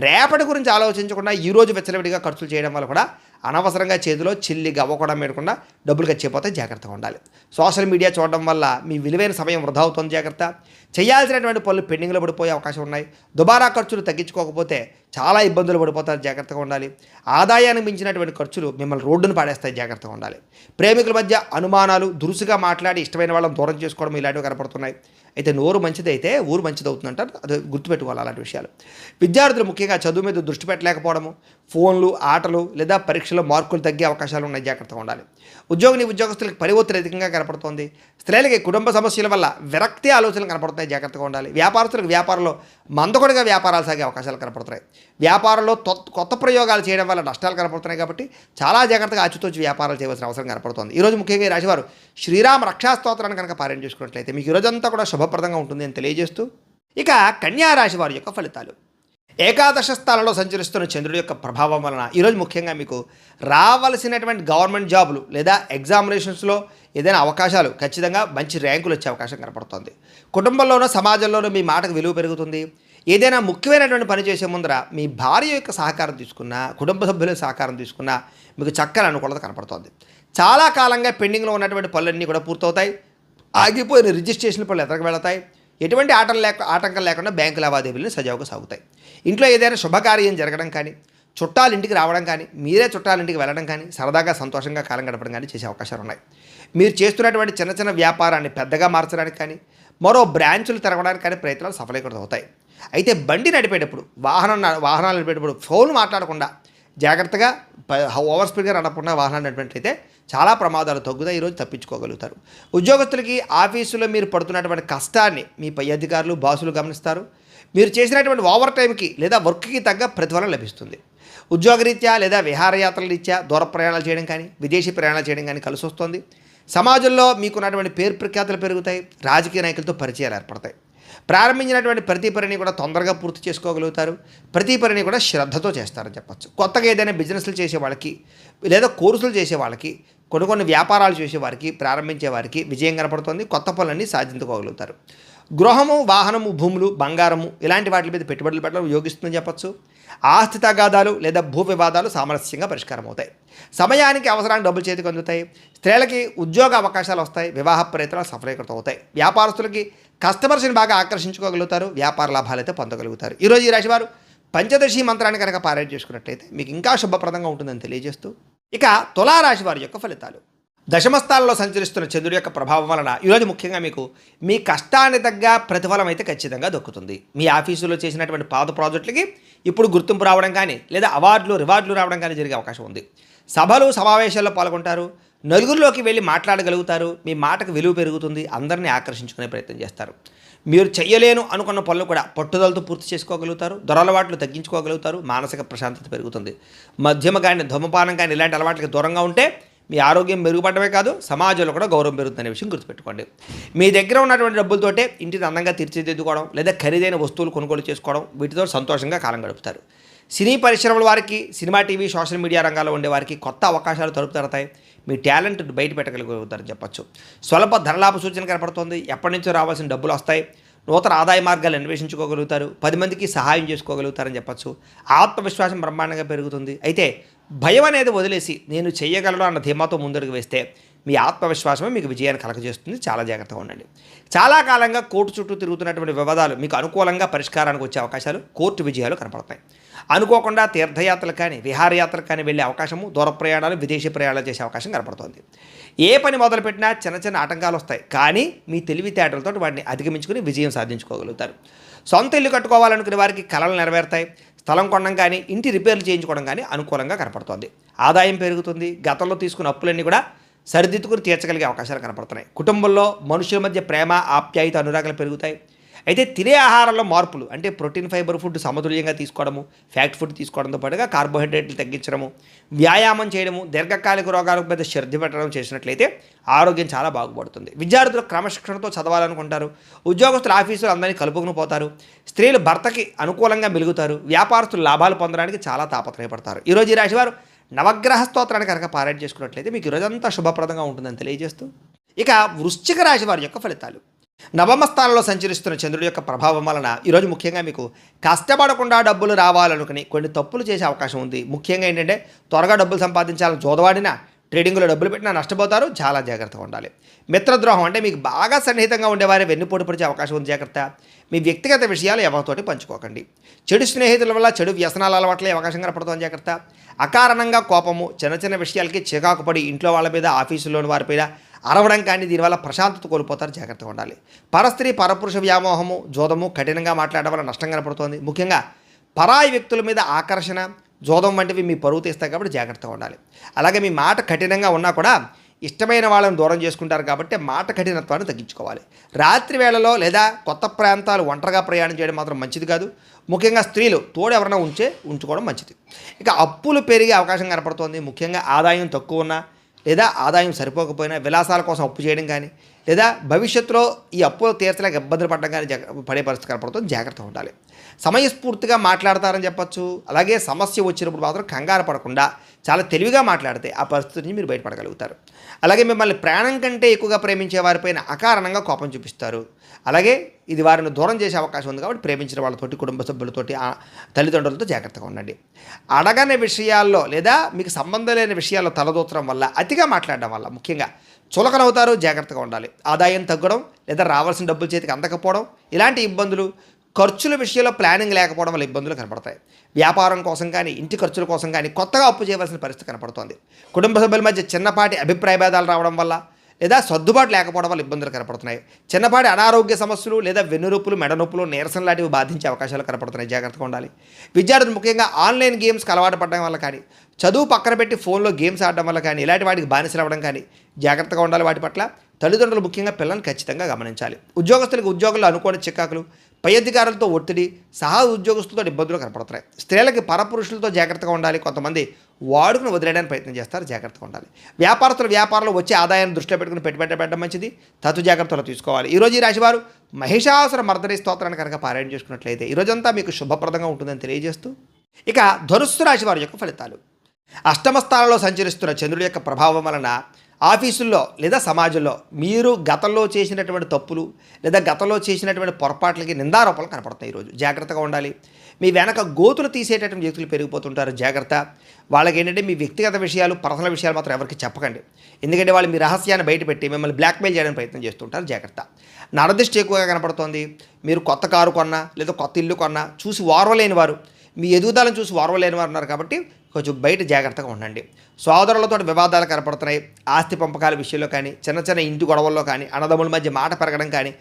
రేపటి గురించి ఆలోచించకుండా ఈరోజు వెచ్చలవిడిగా ఖర్చులు చేయడం వల్ల కూడా అనవసరంగా చేతిలో చిల్లి గవ్వకుండా మేడకుండా డబ్బులు ఖర్చయిపోతే జాగ్రత్తగా ఉండాలి. సోషల్ మీడియా చూడడం వల్ల మీ విలువైన సమయం వృధా అవుతుంది, జాగ్రత్త. చేయాల్సినటువంటి పనులు పెండింగ్లో పడిపోయే అవకాశం ఉన్నాయి. దుబారా ఖర్చులు తగ్గించుకోకపోతే చాలా ఇబ్బందులు పడిపోతారు, జాగ్రత్తగా ఉండాలి. ఆదాయానికి మించినటువంటి ఖర్చులు మిమ్మల్ని రోడ్డును పాడేస్తాయి, జాగ్రత్తగా ఉండాలి. ప్రేమికుల మధ్య అనుమానాలు, దురుసుగా మాట్లాడి ఇష్టమైన వాళ్ళని దూరం చేసుకోవడం ఇలాంటివి కనపడుతున్నాయి. అయితే నోరు మంచిది అయితే ఊరు మంచిది అవుతుందంటారు, అది గుర్తుపెట్టుకోవాలి అలాంటి విషయాలు. విద్యార్థులు ముఖ్యంగా చదువు మీద దృష్టి పెట్టలేకపోవడము, ఫోన్లు, ఆటలు లేదా పరీక్షలో మార్కులు తగ్గే అవకాశాలు ఉన్నాయి, జాగ్రత్తగా ఉండాలి. ఉద్యోగస్తులకు పని ఒత్తిడి అధికంగా కనపడుతోంది. స్త్రీలకి కుటుంబ సమస్యల వల్ల విరక్తి ఆలోచనలు కనపడుతున్నాయి, జాగ్రత్తగా ఉండాలి. వ్యాపారస్తులకు వ్యాపారంలో మందకొడిగా వ్యాపారాలు సాగే అవకాశాలు కనపడుతున్నాయి. వ్యాపారంలో కొత్త ప్రయోగాలు చేయడం వల్ల నష్టాలు కనపడుతున్నాయి. కాబట్టి చాలా జాగ్రత్తగా ఆచితూచి వ్యాపారాలు చేయవలసిన అవసరం కనపడుతుంది. ఈరోజు ముఖ్యంగా ఈ రాశివారు శ్రీరామ రక్షాస్తోత్రాన్ని కనుక పారాయణ చేసుకున్నట్లయితే మీకు ఈరోజంతా కూడా శుభప్రదంగా ఉంటుంది అని తెలియజేస్తూ, ఇక కన్యా రాశి వారి యొక్క ఫలితాలు. ఏకాదశ స్థానంలో సంచరిస్తున్న చంద్రుడి యొక్క ప్రభావం వలన ఈరోజు ముఖ్యంగా మీకు రావాల్సినటువంటి గవర్నమెంట్ జాబులు లేదా ఎగ్జామినేషన్స్లో ఏదైనా అవకాశాలు, ఖచ్చితంగా మంచి ర్యాంకులు వచ్చే అవకాశం కనపడుతుంది. కుటుంబంలోనూ సమాజంలోనూ మీ మాటకు విలువ పెరుగుతుంది. ఏదైనా ముఖ్యమైనటువంటి పని చేసే ముందర మీ భార్య యొక్క సహకారం తీసుకున్నా, కుటుంబ సభ్యుల సహకారం తీసుకున్నా మీకు చక్కని అనుకూలత కనపడుతుంది. చాలా కాలంగా పెండింగ్లో ఉన్నటువంటి పనులన్నీ కూడా పూర్తవుతాయి. ఆగిపోయిన రిజిస్ట్రేషన్ పనులు ఎదరికి వెళతాయి. ఎటువంటి ఆటంకం లేకుండా బ్యాంకు లావాదేవీలు సజావుగా సాగుతాయి. ఇంట్లో ఏదైనా శుభకార్యం జరగడం కానీ, చుట్టాల ఇంటికి రావడం కానీ, మీరే చుట్టాల ఇంటికి వెళ్ళడం కానీ, సరదాగా సంతోషంగా కాలం గడపడం కానీ చేసే అవకాశాలు ఉన్నాయి. మీరు చేస్తున్నటువంటి చిన్న చిన్న వ్యాపారాన్ని పెద్దగా మార్చడానికి కానీ, మరో బ్రాంచులు తిరగడానికి కానీ ప్రయత్నాలు సఫలీకృతం అవుతాయి. అయితే బండి నడిపేటప్పుడు, వాహనాలు నడిపేటప్పుడు ఫోన్ మాట్లాడకుండా జాగ్రత్తగా ఓవర్ స్పీడ్గా నడపకుండా వాహనాలు నడిపినట్లయితే చాలా ప్రమాదాలు తగ్గుతాయి. ఈరోజు తప్పించుకోగలుగుతారు. ఉద్యోగస్తులకి ఆఫీసులో మీరు పడుతున్నటువంటి కష్టాన్ని మీ పై అధికారులు, బాసులు గమనిస్తారు. మీరు చేసినటువంటి ఓవర్ టైంకి లేదా వర్క్కి తగ్గ ప్రతిఫలం లభిస్తుంది. ఉద్యోగరీత్యా లేదా విహారయాత్రల రీత్యా దూర ప్రయాణాలు చేయడం కానీ, విదేశీ ప్రయాణాలు చేయడం కానీ కలిసి వస్తుంది. సమాజంలో మీకున్నటువంటి పేరు ప్రఖ్యాతులు పెరుగుతాయి. రాజకీయ నాయకులతో పరిచయాలు ఏర్పడతాయి. ప్రారంభించినటువంటి ప్రతి పనిని కూడా తొందరగా పూర్తి చేసుకోగలుగుతారు. ప్రతి పనిని కూడా శ్రద్ధతో చేస్తారని చెప్పచ్చు. కొత్తగా ఏదైనా బిజినెస్లు చేసే వాళ్ళకి లేదా కోర్సులు చేసే వాళ్ళకి, కొన్ని వ్యాపారాలు చేసేవారికి, ప్రారంభించే వారికి విజయం కనపడుతుంది. కొత్త పనులన్నీ సాధించుకోగలుగుతారు. గృహము, వాహనము, భూములు, బంగారము ఇలాంటి వాటి మీద పెట్టుబడులు పెట్టడం యోగిస్తుందని చెప్పచ్చు. ఆస్తి తగాదాలు లేదా భూ వివాదాలు సామరస్యంగా పరిష్కారం అవుతాయి. సమయానికి అవసరానికి డబ్బులు చేతికి అందుతాయి. స్త్రీలకి ఉద్యోగ అవకాశాలు వస్తాయి. వివాహ ప్రయత్నాలు సఫలీకృతం అవుతాయి. వ్యాపారస్తులకి కస్టమర్స్ని బాగా ఆకర్షించుకోగలుగుతారు. వ్యాపార లాభాలు అయితే పొందగలుగుతారు. ఈరోజు ఈ రాశివారు పంచదశి మంత్రాన్ని కనుక పారాయణ చేసుకున్నట్లయితే మీకు ఇంకా శుభప్రదంగా ఉంటుందని తెలియజేస్తూ, ఇక తులారాశి వారి యొక్క ఫలితాలు. దశమస్థానంలో సంచరిస్తున్న చంద్రుడి యొక్క ప్రభావం వలన ఈరోజు ముఖ్యంగా మీకు మీ కష్టానికి తగ్గ ప్రతిఫలం అయితే ఖచ్చితంగా దక్కుతుంది. మీ ఆఫీసులో చేసినటువంటి పాత ప్రాజెక్టులకి ఇప్పుడు గుర్తింపు రావడం కానీ లేదా అవార్డులు రివార్డులు రావడం కానీ జరిగే అవకాశం ఉంది. సభలు సమావేశాల్లో పాల్గొంటారు, నలుగురిలోకి వెళ్ళి మాట్లాడగలుగుతారు, మీ మాటకు విలువ పెరుగుతుంది, అందరినీ ఆకర్షించుకునే ప్రయత్నం చేస్తారు. మీరు చెయ్యలేను అనుకున్న పనులు కూడా పట్టుదలతో పూర్తి చేసుకోగలుగుతారు, దురలవాట్లు తగ్గించుకోగలుగుతారు, మానసిక ప్రశాంతత పెరుగుతుంది. మద్యమ కానీ ధూమపానం కానీ ఇలాంటి అలవాట్లకి దూరంగా ఉంటే మీ ఆరోగ్యం మెరుగుపడమే కాదు, సమాజంలో కూడా గౌరవం పెరుగుతుందనే విషయం గుర్తుపెట్టుకోండి. మీ దగ్గర ఉన్నటువంటి డబ్బులతోటే ఇంటిని అందంగా తీర్చిదిద్దుకోవడం లేదా ఖరీదైన వస్తువులు కొనుగోలు చేసుకోవడం, వీటితో సంతోషంగా కాలం గడుపుతారు. సినీ పరిశ్రమల వారికి, సినిమా, టీవీ, సోషల్ మీడియా రంగాల్లో ఉండే వారికి కొత్త అవకాశాలు తలుపు తడతాయి. మీ టాలెంట్ బయట పెట్టగలుగుతారని చెప్పచ్చు. స్వల్ప ధనలాభ సూచన కనపడుతుంది. ఎప్పటి నుంచో రావాల్సిన డబ్బులు వస్తాయి. నూతన ఆదాయ మార్గాలు అన్వేషించుకోగలుగుతారు. 10 మందికి సహాయం చేసుకోగలుగుతారని చెప్పచ్చు. ఆత్మవిశ్వాసం బ్రహ్మాండంగా పెరుగుతుంది. అయితే భయం అనేది వదిలేసి నేను చేయగలను అన్న ధీమాతో ముందడుగు వేస్తే మీ ఆత్మవిశ్వాసమే మీకు విజయాన్ని కలగజేస్తుంది. చాలా జాగ్రత్తగా ఉండండి. చాలా కాలంగా కోర్టు చుట్టూ తిరుగుతున్నటువంటి వివాదాలు మీకు అనుకూలంగా పరిష్కారానికి వచ్చే అవకాశాలు, కోర్టు విజయాలు కనపడతాయి. అనుకోకుండా తీర్థయాత్రలు కానీ విహారయాత్రలు కానీ వెళ్ళే అవకాశము, దూర ప్రయాణాలు, విదేశీ ప్రయాణాలు చేసే అవకాశం కనపడుతుంది. ఏ పని మొదలుపెట్టినా చిన్న చిన్న ఆటంకాలు వస్తాయి, కానీ మీ తెలివితేటలతో వాటిని అధిగమించుకుని విజయం సాధించుకోగలుగుతారు. సొంత ఇల్లు కట్టుకోవాలనుకునే వారికి కలలు నెరవేరుతాయి. స్థలం కొనడం కానీ ఇంటి రిపేర్లు చేయించుకోవడం కానీ అనుకూలంగా కనపడుతుంది. ఆదాయం పెరుగుతుంది. గతంలో తీసుకున్న అప్పులన్నీ కూడా సరిదిద్దుకుని తీర్చగలిగే అవకాశాలు కనపడుతున్నాయి. కుటుంబంలో మనుషుల మధ్య ప్రేమ, ఆప్యాయత, అనురాగాలు పెరుగుతాయి. అయితే తినే ఆహారంలో మార్పులు అంటే ప్రోటీన్, ఫైబర్ ఫుడ్ సమతుల్యంగా తీసుకోవడము, ఫ్యాక్ట్ ఫుడ్ తీసుకోవడంతో పాటుగా కార్బోహైడ్రేట్లు తగ్గించడము, వ్యాయామం చేయడము, దీర్ఘకాలిక రోగాల మీద శ్రద్ధ పెట్టడం చేసినట్లయితే ఆరోగ్యం చాలా బాగుపడుతుంది. విద్యార్థులు క్రమశిక్షణతో చదవాలనుకుంటారు. ఉద్యోగస్తులు ఆఫీసులు అందరినీ కలుపుకుని పోతారు. స్త్రీలు భర్తకి అనుకూలంగా మెలుగుతారు. వ్యాపారస్తులు లాభాలు పొందడానికి చాలా తాపత్రయపడతారు. ఈరోజు ఈ రాశివారు నవగ్రహ స్తోత్రాన్ని కనుక పారాయణ చేసుకున్నట్లయితే మీకు ఈరోజంతా శుభప్రదంగా ఉంటుందని తెలియజేస్తూ ఇక వృశ్చిక రాశి వారి యొక్క ఫలితాలు. నవమ స్థానంలో సంచరిస్తున్న చంద్రుడి యొక్క ప్రభావం వలన ఈరోజు ముఖ్యంగా మీకు కష్టపడకుండా డబ్బులు రావాలనుకుని కొన్ని తప్పులు చేసే అవకాశం ఉంది. ముఖ్యంగా ఏంటంటే త్వరగా డబ్బులు సంపాదించాలని జోదవాడినా, ట్రేడింగ్లో డబ్బులు పెట్టినా నష్టపోతారు. చాలా జాగ్రత్తగా ఉండాలి. మిత్రద్రోహం అంటే మీకు బాగా సన్నిహితంగా ఉండేవారే వెన్నుపోటు పడిచే అవకాశం ఉంది. జాగ్రత్త. మీ వ్యక్తిగత విషయాలు ఎవరితోటి పంచుకోకండి. చెడు స్నేహితుల వల్ల చెడు వ్యసనాల అలవాట్లే అవకాశం కనపడుతుంది. జాగ్రత్త. అకారణంగా కోపము, చిన్న చిన్న విషయాలకి చికాకు పడి ఇంట్లో వాళ్ళ మీద, ఆఫీసులోని వారిపైన అరవడం కానీ దీనివల్ల ప్రశాంతత కోల్పోతారు. జాగ్రత్తగా ఉండాలి. పరస్త్రీ పరపురుష వ్యామోహము, జోదము, కఠినంగా మాట్లాడడం వల్ల నష్టం కనపడుతోంది. ముఖ్యంగా పరాయి వ్యక్తుల మీద ఆకర్షణ, జోదం వంటివి మీ పరువు తీస్తాయి కాబట్టి జాగ్రత్తగా ఉండాలి. అలాగే మీ మాట కఠినంగా ఉన్నా కూడా ఇష్టమైన వాళ్ళని దూరం చేసుకుంటారు కాబట్టి మాట కఠినత్వాన్ని తగ్గించుకోవాలి. రాత్రి వేళలో లేదా కొత్త ప్రాంతాలు ఒంటరిగా ప్రయాణం చేయడం మాత్రం మంచిది కాదు. ముఖ్యంగా స్త్రీలు తోడు ఎవరైనా ఉంచుకోవడం మంచిది. ఇక అప్పులు పెరిగే అవకాశం కనపడుతోంది. ముఖ్యంగా ఆదాయం తక్కువ ఉన్నా లేదా ఆదాయం సరిపోకపోయినా విలాసాల కోసం అప్పు చేయడం కానీ లేదా భవిష్యత్తులో ఈ అప్పులు తీర్చలేక ఇబ్బందులు పడడం కానీ పడే పరిస్థితి కనపడుతుంది. జాగ్రత్తగా ఉండాలి. సమయస్ఫూర్తిగా మాట్లాడతారని చెప్పచ్చు. అలాగే సమస్య వచ్చినప్పుడు మాత్రం కంగారు పడకుండా చాలా తెలివిగా మాట్లాడితే ఆ పరిస్థితి నుంచి మీరు బయటపడగలుగుతారు. అలాగే మిమ్మల్ని ప్రాణం కంటే ఎక్కువగా ప్రేమించే వారిపైన అకారణంగా కోపం చూపిస్తారు. అలాగే ఇది వారిని దూరం చేసే అవకాశం ఉంది కాబట్టి ప్రేమించిన వాళ్ళతోటి, కుటుంబ సభ్యులతోటి, తల్లిదండ్రులతో జాగ్రత్తగా ఉండండి. అడగని విషయాల్లో లేదా మీకు సంబంధం లేని విషయాల్లో తలదూచడం వల్ల, అతిగా మాట్లాడడం వల్ల ముఖ్యంగా చులకనవుతారు. జాగ్రత్తగా ఉండాలి. ఆదాయం తగ్గడం లేదా రావాల్సిన డబ్బులు చేతికి అందకపోవడం, ఇలాంటి ఇబ్బందులు, ఖర్చుల విషయంలో ప్లానింగ్ లేకపోవడం వల్ల ఇబ్బందులు కనపడతాయి. వ్యాపారం కోసం కానీ ఇంటి ఖర్చుల కోసం కానీ కొత్తగా అప్పు చేయవలసిన పరిస్థితి కనపడుతోంది. కుటుంబ సభ్యుల మధ్య చిన్నపాటి అభిప్రాయ భేదాలు రావడం వల్ల లేదా సర్దుబాటు లేకపోవడం వల్ల ఇబ్బందులు కనపడుతున్నాయి. చిన్నపాటి అనారోగ్య సమస్యలు లేదా వెన్నునొప్పులు, మెడనొప్పులు, నీరసం లాంటివి బాధించే అవకాశాలు కనపడుతున్నాయి. జాగ్రత్తగా ఉండాలి. విద్యార్థులు ముఖ్యంగా ఆన్లైన్ గేమ్స్కి అలవాటు పడడం వల్ల కానీ, చదువు పక్కన పెట్టి ఫోన్లో గేమ్స్ ఆడడం వల్ల కానీ, ఇలాంటి వాటికి బానిసలు అవ్వడం కానీ జాగ్రత్తగా ఉండాలి. వాటి పట్ల తల్లిదండ్రులు ముఖ్యంగా పిల్లల్ని ఖచ్చితంగా గమనించాలి. ఉద్యోగస్తులకు ఉద్యోగుల్లో అనుకోని చికాకులు, పై అధికారులతో ఒత్తిడి, సహా ఉద్యోగస్తులతో ఇబ్బందులు కనపడుతున్నాయి. స్త్రీలకి పరపురుషులతో జాగ్రత్తగా ఉండాలి. కొంతమంది వాడుకుని వదిలేయడానికి ప్రయత్నం చేస్తారు. జాగ్రత్తగా ఉండాలి. వ్యాపారంలో వచ్చే ఆదాయాన్ని దృష్టిలో పెట్టుకుని పెట్టుబడి పెట్టడం మంచిది. తత్తు జాగ్రత్తలు తీసుకోవాలి. ఈరోజు ఈ రాశివారు మహిషాసుర మర్దరి స్తోత్రాన్ని కనుక పారాయణ చేసుకున్నట్లయితే ఈరోజంతా మీకు శుభప్రదంగా ఉంటుందని తెలియజేస్తూ ఇక ధనుస్సు రాశి వారి యొక్క ఫలితాలు. అష్టమ స్థానంలో సంచరిస్తున్న చంద్రుడి యొక్క ప్రభావం వలన ఆఫీసుల్లో లేదా సమాజంలో మీరు గతంలో చేసినటువంటి తప్పులు లేదా గతంలో చేసినటువంటి పొరపాట్లకి నిందారోపణలు కనపడుతున్నాయి. ఈరోజు జాగ్రత్తగా ఉండాలి. మీ వెనక గోతులు తీసేటటువంటి వ్యక్తులు పెరిగిపోతుంటారు. జాగ్రత్త. వాళ్ళకి ఏంటంటే మీ వ్యక్తిగత విషయాలు, పర్సనల్ విషయాలు మాత్రం ఎవరికి చెప్పకండి. ఎందుకంటే వాళ్ళు మీ రహస్యాన్ని బయటపెట్టి మిమ్మల్ని బ్లాక్మెయిల్ చేయడానికి ప్రయత్నం చేస్తుంటారు. జాగ్రత్త. నరదృష్టి ఎక్కువగా కనపడుతోంది. మీరు కొత్త కారు కొన్నా లేదా కొత్త ఇల్లు కొన్నా చూసి ఓర్వలేని వారు మీ ఎదుగుదలను చూసి ఓర్వలేని వారు ఉన్నారు కాబట్టి కొంచెం బయట జాగ్రత్తగా ఉండండి. సోదరులతో వివాదాలు కనపడుతున్నాయి. ఆస్తి పంపకాల విషయంలో కానీ, చిన్న చిన్న ఇంటి గొడవల్లో కానీ, అన్నదమ్ముల మధ్య మాట పెరగడం కానీ,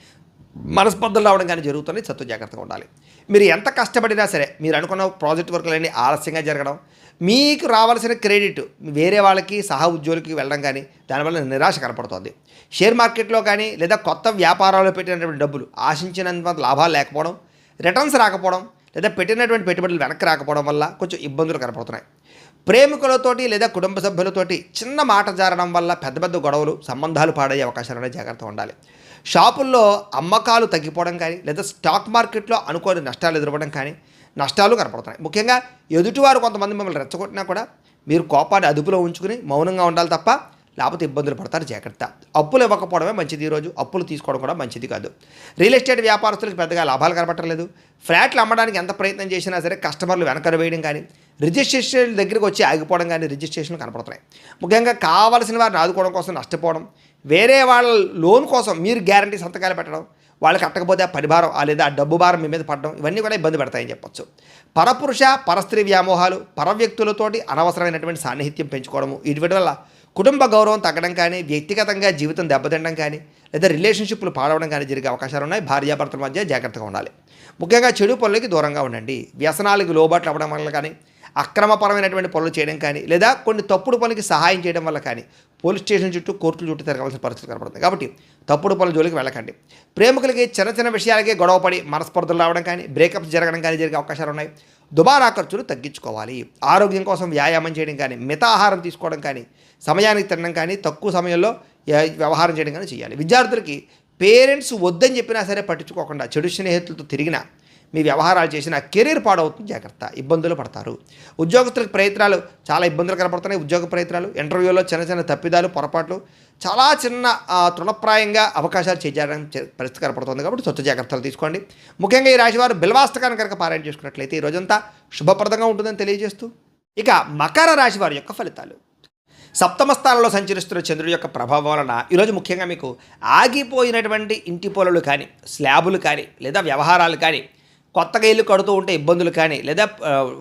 మనస్పర్ధలు రావడం కానీ జరుగుతున్నాయి. సత్తు జాగ్రత్తగా ఉండాలి. మీరు ఎంత కష్టపడినా సరే మీరు అనుకున్న ప్రాజెక్ట్ వర్కులన్నీ ఆలస్యంగా జరగడం, మీకు రావాల్సిన క్రెడిట్ వేరే వాళ్ళకి సహా ఉద్యోగులకి వెళ్ళడం కానీ, దానివల్ల నిరాశ కనపడుతుంది. షేర్ మార్కెట్లో కానీ లేదా కొత్త వ్యాపారాల్లో పెట్టినటువంటి డబ్బులు ఆశించినంత లాభాలు లేకపోవడం, రిటర్న్స్ రాకపోవడం, లేదా పెట్టినటువంటి పెట్టుబడులు వెనక్కి రాకపోవడం వల్ల కొంచెం ఇబ్బందులు కనపడుతున్నాయి. ప్రేమికులతోటి లేదా కుటుంబ సభ్యులతోటి చిన్న మాట జారడం వల్ల పెద్ద పెద్ద గొడవలు, సంబంధాలు పాడయ్యే అవకాశాలు అనేవి జాగ్రత్తగా ఉండాలి. షాపుల్లో అమ్మకాలు తగ్గిపోవడం కానీ, లేదా స్టాక్ మార్కెట్లో అనుకోని నష్టాలు ఎదురవ్వడం కానీ, నష్టాలు కనపడుతున్నాయి. ముఖ్యంగా ఎదుటివారు కొంతమంది మిమ్మల్ని రెచ్చగొట్టినా కూడా మీరు కోపాన్ని అదుపులో ఉంచుకుని మౌనంగా ఉండాలి తప్ప, లేకపోతే ఇబ్బందులు పడతారు. జాగ్రత్త. అప్పులు ఇవ్వకపోవడమే మంచిది. ఈరోజు అప్పులు తీసుకోవడం కూడా మంచిది కాదు. రియల్ ఎస్టేట్ వ్యాపారస్తులకు పెద్దగా లాభాలు కనపట్టలేదు. ఫ్లాట్లు అమ్మడానికి ఎంత ప్రయత్నం చేసినా సరే కస్టమర్లు వెనకర వేయడం కానీ, రిజిస్ట్రేషన్ దగ్గరికి వచ్చి ఆగిపోవడం కానీ రిజిస్ట్రేషన్లు కనపడుతున్నాయి. ముఖ్యంగా కావాల్సిన వారిని ఆదుకోవడం కోసం నష్టపోవడం, వేరే వాళ్ళ లోన్ కోసం మీరు గ్యారంటీ సంతకాలు పెట్టడం, వాళ్ళు కట్టకపోతే ఆ పరిభారం లేదా ఆ డబ్బు భారం మీ మీద పడడం, ఇవన్నీ కూడా ఇబ్బంది పెడతాయని చెప్పొచ్చు. పరపురుష పరస్త్రీ వ్యామోహాలు, పర వ్యక్తులతోటి అనవసరమైనటువంటి సాన్నిహిత్యం పెంచుకోవడము, వీటి వల్ల కుటుంబ గౌరవం తగ్గడం కానీ, వ్యక్తిగతంగా జీవితం దెబ్బతినడం కానీ, లేదా రిలేషన్షిప్లు పాడవడం కానీ జరిగే అవకాశాలు ఉన్నాయి. భార్యాభర్తల మధ్య జాగ్రత్తగా ఉండాలి. ముఖ్యంగా చెడు పనులకి దూరంగా ఉండండి. వ్యసనాలకు లోబాట్లు అవ్వడం వల్ల కానీ, అక్రమపరమైనటువంటి పనులు చేయడం కానీ, లేదా కొన్ని తప్పుడు పనులకి సహాయం చేయడం వల్ల కానీ పోలీస్ స్టేషన్ చుట్టూ, కోర్టుల చుట్టూ తిరగాల్సిన పరిస్థితి కనపడుతుంది. కాబట్టి తప్పుడు పనుల జోలికి వెళ్ళకండి. ప్రేమికులకి చిన్న చిన్న విషయాలకే గొడవపడి మనస్పర్ధలు రావడం కానీ, బ్రేకప్స్ జరగడం కానీ జరిగే అవకాశాలు ఉన్నాయి. దుబారా ఖర్చులు తగ్గించుకోవాలి. ఆరోగ్యం కోసం వ్యాయామం చేయడం కానీ, మితాహారం తీసుకోవడం కానీ, సమయానికి తినడం కానీ, తక్కువ సమయంలో వ్యవహారం చేయడం కానీ చేయాలి. విద్యార్థులకి పేరెంట్స్ వద్దని చెప్పినా సరే పట్టించుకోకుండా చెడు స్నేహితులతో తిరిగినా, మీ వ్యవహారాలు చేసిన కెరీర్ పాడవుతుంది. జాగ్రత్త. ఇబ్బందులు పడతారు. ఉద్యోగస్తులకు ప్రయత్నాలు చాలా ఇబ్బందులు కనపడుతున్నాయి. ఉద్యోగ ప్రయత్నాలు, ఇంటర్వ్యూలో చిన్న చిన్న తప్పిదాలు, పొరపాట్లు, చాలా చిన్న తృణప్రాయంగా అవకాశాలు చేజారడానికి పరిస్థితి కనపడుతుంది. కాబట్టి స్వచ్ఛ జాగ్రత్తలు తీసుకోండి. ముఖ్యంగా ఈ రాశివారు బిల్వాష్టకాన్ని కనుక పారాయణ చేసుకున్నట్లయితే ఈ రోజంతా శుభప్రదంగా ఉంటుందని తెలియజేస్తూ, ఇక మకర రాశి వారి యొక్క ఫలితాలు. సప్తమ స్థానంలో సంచరిస్తున్న చంద్రుడి యొక్క ప్రభావం వలన ఈరోజు ముఖ్యంగా మీకు ఆగిపోయినటువంటి ఇంటి పనులు కానీ, స్లాబులు కానీ, లేదా వ్యవహారాలు కానీ, కొత్తగా ఇల్లు కడుతూ ఉంటే ఇబ్బందులు కానీ, లేదా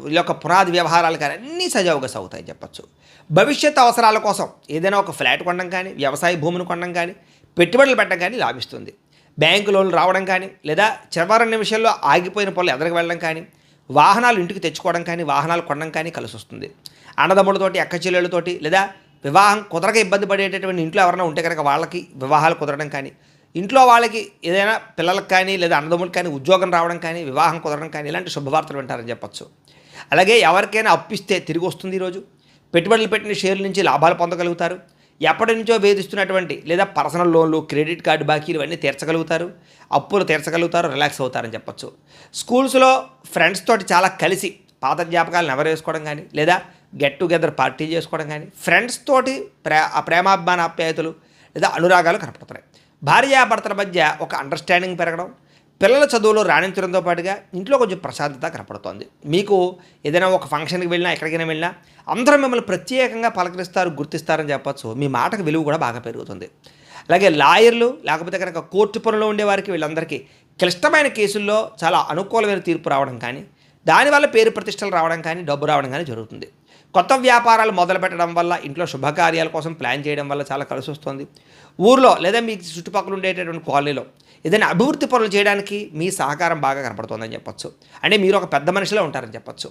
వీళ్ళ యొక్క పునాది వ్యవహారాలు కానీ అన్నీ సజావుగా సాగుతాయి చెప్పచ్చు. భవిష్యత్ అవసరాల కోసం ఏదైనా ఒక ఫ్లాట్ కొనడం కానీ, వ్యవసాయ భూమిని కొనడం కానీ, పెట్టుబడులు పెట్టడం కానీ లాభిస్తుంది. బ్యాంకు లోన్లు రావడం కానీ, లేదా చివరి నిమిషంలో ఆగిపోయిన పనులు ఎదరికి వెళ్ళడం కానీ, వాహనాలు ఇంటికి తెచ్చుకోవడం కానీ, వాహనాలు కొనడం కానీ కలిసి వస్తుంది. అన్నదమ్ములతోటి, అక్కచెల్లెళ్ళతోటి, లేదా వివాహం కుదరక ఇబ్బంది పడేటటువంటి ఇంట్లో ఎవరైనా ఉంటే కనుక వాళ్ళకి వివాహాలు కుదరడం కానీ, ఇంట్లో వాళ్ళకి ఏదైనా పిల్లలకు కానీ, లేదా అన్నదమ్ములకు కానీ ఉద్యోగం రావడం కానీ, వివాహం కుదరడం కానీ, ఇలాంటి శుభవార్తలు వింటారని చెప్పచ్చు. అలాగే ఎవరికైనా అప్పిస్తే తిరిగి వస్తుంది. ఈరోజు పెట్టుబడులు పెట్టిన షేర్ల నుంచి లాభాలు పొందగలుగుతారు. ఎప్పటి నుంచో వేధిస్తున్నటువంటి లేదా పర్సనల్ లోన్లు, క్రెడిట్ కార్డు బాకీలు ఇవన్నీ తీర్చగలుగుతారు. అప్పులు తీర్చగలుగుతారు. రిలాక్స్ అవుతారని చెప్పచ్చు. స్కూల్స్లో ఫ్రెండ్స్ తోటి చాలా కలిసి పాత జ్ఞాపకాలను ఎవరేసుకోవడం కానీ, లేదా గెట్ టుగెదర్ పార్టీ చేసుకోవడం కానీ, ఫ్రెండ్స్ తోటి ప్రేమాభిమాన ఆప్యాయతలు లేదా అనురాగాలు కనపడుతున్నాయి. భార్యాభర్తల మధ్య ఒక అండర్స్టాండింగ్ పెరగడం, పిల్లల చదువులో రాణించడంతో పాటుగా ఇంట్లో కొంచెం ప్రశాంతత కనపడుతోంది. మీకు ఏదైనా ఒక ఫంక్షన్కి వెళ్ళినా, ఎక్కడికైనా వెళ్ళినా అందరూ మిమ్మల్ని ప్రత్యేకంగా పలకరిస్తారు, గుర్తిస్తారని చెప్పచ్చు. మీ మాటకు విలువ కూడా బాగా పెరుగుతుంది. అలాగే లాయర్లు, లేకపోతే కనుక కోర్టు పనులు ఉండేవారికి వీళ్ళందరికీ క్లిష్టమైన కేసుల్లో చాలా అనుకూలమైన తీర్పు రావడం కానీ, దానివల్ల పేరు ప్రతిష్టలు రావడం కానీ, డబ్బు రావడం కానీ జరుగుతుంది. కొత్త వ్యాపారాలు మొదలు పెట్టడం వల్ల, ఇంట్లో శుభకార్యాల కోసం ప్లాన్ చేయడం వల్ల చాలా కలిసి వస్తుంది. ఊర్లో లేదా మీ చుట్టుపక్కల ఉండేటటువంటి కాలనీలో ఏదైనా అభివృద్ధి పనులు చేయడానికి మీ సహకారం బాగా కనపడుతుందని చెప్పచ్చు. అంటే మీరు ఒక పెద్ద మనిషిలో ఉంటారని చెప్పచ్చు.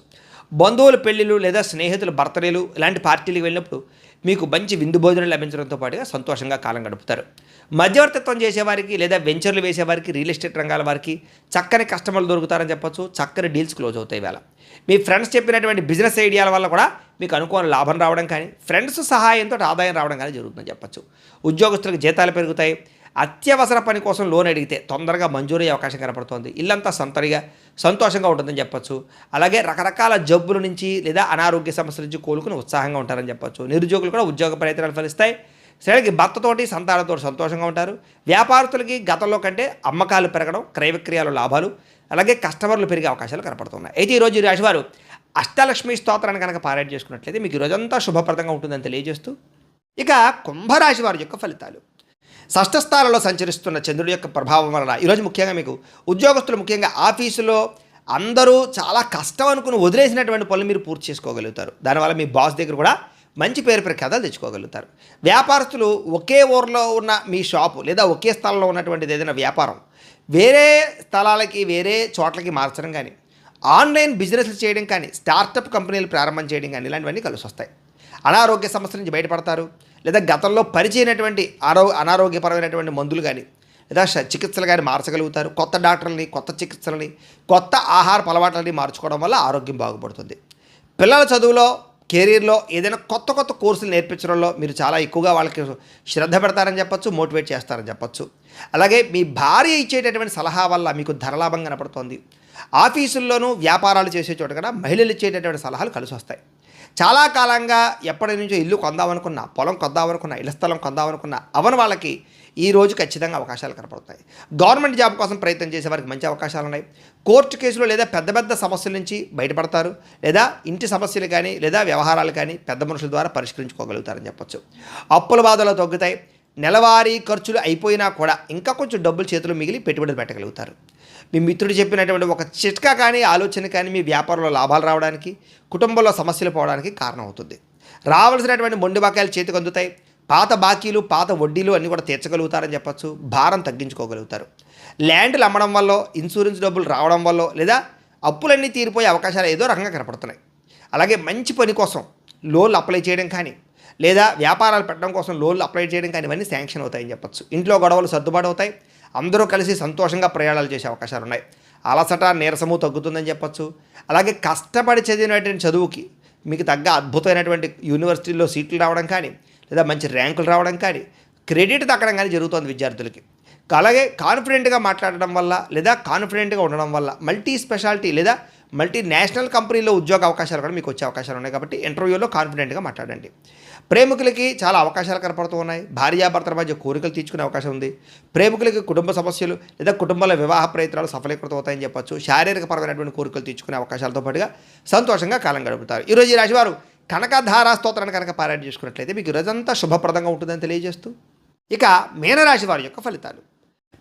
బంధువుల పెళ్ళిళ్ళు లేదా స్నేహితుల బర్త్డేలు ఇలాంటి పార్టీలకు వెళ్ళినప్పుడు మీకు మంచి విందు భోజనం లభించడంతో పాటుగా సంతోషంగా కాలం గడుపుతారు. మధ్యవర్తిత్వం చేసేవారికి లేదా వెంచర్లు వేసేవారికి, రియల్ ఎస్టేట్ రంగాల వారికి చక్కని కస్టమర్లు దొరుకుతారని చెప్పచ్చు. చక్కని డీల్స్ క్లోజ్ అవుతాయి. వేళ మీ ఫ్రెండ్స్ చెప్పినటువంటి బిజినెస్ ఐడియాల వల్ల కూడా మీకు అనుకూల లాభం రావడం కానీ, ఫ్రెండ్స్ సహాయంతో ఆదాయం రావడం కానీ జరుగుతుందని చెప్పచ్చు. ఉద్యోగస్తులకు జీతాలు పెరుగుతాయి. అత్యవసర పని కోసం లోన్ అడిగితే తొందరగా మంజూరయ్యే అవకాశం కనపడుతోంది. ఇల్లంతా సంతడిగా సంతోషంగా ఉంటుందని చెప్పచ్చు. అలాగే రకరకాల జబ్బుల నుంచి లేదా అనారోగ్య సమస్యల నుంచి కోలుకుని ఉత్సాహంగా ఉంటారని చెప్పచ్చు. నిరుద్యోగులు కూడా ఉద్యోగ ప్రయత్నాలు ఫలిస్తాయి. స్త్రీలకి భర్తతోటి, సంతానంతో సంతోషంగా ఉంటారు. వ్యాపారస్తులకి గతంలో కంటే అమ్మకాలు పెరగడం, క్రయ విక్రయాలు లాభాలు, అలాగే కస్టమర్లు పెరిగే అవకాశాలు కనపడుతున్నాయి. అయితే ఈరోజు ఈ రాశివారు అష్టలక్ష్మి స్తోత్రాన్ని కనుక పారాయణ చేసుకున్నట్లయితే మీకు ఈరోజంతా శుభప్రదంగా ఉంటుందని తెలియజేస్తూ, ఇక కుంభరాశి వారి యొక్క ఫలితాలు. షష్ఠ స్థానంలో సంచరిస్తున్న చంద్రుడి యొక్క ప్రభావం వలన ఈరోజు ముఖ్యంగా మీకు ఉద్యోగస్తులు, ముఖ్యంగా ఆఫీసులో అందరూ చాలా కష్టం అనుకుని వదిలేసినటువంటి పనులు మీరు పూర్తి చేసుకోగలుగుతారు. దానివల్ల మీ బాస్ దగ్గర కూడా మంచి పేరు ప్రఖ్యాతలు తెచ్చుకోగలుగుతారు. వ్యాపారస్తులు ఒకే ఊరిలో ఉన్న మీ షాపు లేదా ఒకే స్థలంలో ఉన్నటువంటిది ఏదైనా వ్యాపారం వేరే స్థలాలకి వేరే చోట్లకి మార్చడం కానీ, ఆన్లైన్ బిజినెస్లు చేయడం కానీ, స్టార్టప్ కంపెనీలు ప్రారంభం చేయడం కానీ ఇలాంటివన్నీ కలిసి వస్తాయి. అనారోగ్య సమస్యల నుంచి బయటపడతారు. లేదా గతంలో పరిచయమైనటువంటి అనారోగ్యపరమైనటువంటి మందులు కానీ లేదా చికిత్సలు కానీ మార్చగలుగుతారు. కొత్త డాక్టర్లని, కొత్త చికిత్సలని, కొత్త ఆహార అలవాట్లని మార్చుకోవడం వల్ల ఆరోగ్యం బాగుపడుతుంది. పిల్లల చదువులో, కెరీర్లో ఏదైనా కొత్త కొత్త కోర్సులు నేర్పించడంలో మీరు చాలా ఎక్కువగా వాళ్ళకి శ్రద్ధ పెడతారని చెప్పొచ్చు, మోటివేట్ చేస్తారని చెప్పొచ్చు. అలాగే మీ భార్య ఇచ్చేటటువంటి సలహా వల్ల మీకు ధనలాభం కనపడుతోంది. ఆఫీసుల్లోనూ వ్యాపారాలు చేసే చోట కూడా మహిళలు ఇచ్చేటటువంటి సలహాలు కలిసి వస్తాయి. చాలా కాలంగా ఎప్పటి నుంచో ఇల్లు కొందామనుకున్నా, పొలం కొందామనుకున్నా, ఇళ్ల స్థలం కొందామనుకున్నా అవని వాళ్ళకి ఈ రోజు ఖచ్చితంగా అవకాశాలు కనపడుతాయి. గవర్నమెంట్ జాబ్ కోసం ప్రయత్నం చేసే వారికి మంచి అవకాశాలు ఉన్నాయి. కోర్టు కేసులు లేదా పెద్ద పెద్ద సమస్యల నుంచి బయటపడతారు. లేదా ఇంటి సమస్యలు కానీ లేదా వ్యవహారాలు కానీ పెద్ద మనుషుల ద్వారా పరిష్కరించుకోగలుగుతారని చెప్పొచ్చు. అప్పుల బాధలు తగ్గుతాయి. నెలవారీ ఖర్చులు అయిపోయినా కూడా ఇంకా కొంచెం డబ్బులు చేతులు మిగిలి పెట్టుబడులు పెట్టగలుగుతారు. మీ మిత్రుడు చెప్పినటువంటి ఒక చిట్కా కానీ ఆలోచన కానీ మీ వ్యాపారంలో లాభాలు రావడానికి, కుటుంబంలో సమస్యలు పోవడానికి కారణం అవుతుంది. రావాల్సినటువంటి మొండి బకాయిలు చేతికి అందుతాయి. పాత బాకీలు, పాత వడ్డీలు అన్నీ కూడా తీర్చగలుగుతారని చెప్పచ్చు. భారం తగ్గించుకోగలుగుతారు. ల్యాండ్లు అమ్మడం వల్ల, ఇన్సూరెన్స్ డబ్బులు రావడం వల్ల లేదా అప్పులన్నీ తీరిపోయే అవకాశాలు ఏదో రకంగా కనపడుతున్నాయి. అలాగే మంచి పని కోసం లోన్లు అప్లై చేయడం కానీ లేదా వ్యాపారాలు పెట్టడం కోసం లోన్లు అప్లై చేయడం కానీ ఇవన్నీ శాంక్షన్ అవుతాయని చెప్పచ్చు. ఇంట్లో గొడవలు సర్దుబాటు అవుతాయి. అందరూ కలిసి సంతోషంగా ప్రయాణాలు చేసే అవకాశాలు ఉన్నాయి. అలసట, నీరసము తగ్గుతుందని చెప్పచ్చు. అలాగే కష్టపడి చదివినటువంటి చదువుకి మీకు తగ్గ అద్భుతమైనటువంటి యూనివర్సిటీల్లో సీట్లు రావడం కానీ లేదా మంచి ర్యాంకులు రావడం కానీ, క్రెడిట్ దక్కడం కానీ జరుగుతుంది విద్యార్థులకి. అలాగే కాన్ఫిడెంట్గా మాట్లాడడం వల్ల లేదా కాన్ఫిడెంట్గా ఉండడం వల్ల మల్టీ స్పెషాలిటీ లేదా మల్టీనేషనల్ కంపెనీలో ఉద్యోగ అవకాశాలు కూడా మీకు వచ్చే అవకాశాలు ఉన్నాయి. కాబట్టి ఇంటర్వ్యూలో కాన్ఫిడెంట్గా మాట్లాడండి. ప్రేమికులకి చాలా అవకాశాలు కనపడుతూ ఉన్నాయి. భార్యాభర్తల మధ్య కోరికలు తీర్చుకునే అవకాశం ఉంది. ప్రేమికులకి కుటుంబ సమస్యలు లేదా కుటుంబంలో వివాహ ప్రయత్నాలు సఫలీకృతం అవుతాయని చెప్పచ్చు. శారీరక పరమైనటువంటి కోరికలు తీర్చుకునే అవకాశాలతో పాటుగా సంతోషంగా కాలం గడుపుతారు. ఈరోజు ఈ రాశివారు కనకధారా స్తోత్రాన్ని కనుక పారాయణ చేసుకున్నట్లయితే మీకు రోజంతా శుభప్రదంగా ఉంటుందని తెలియజేస్తూ, ఇక మీనరాశి వారి యొక్క ఫలితాలు.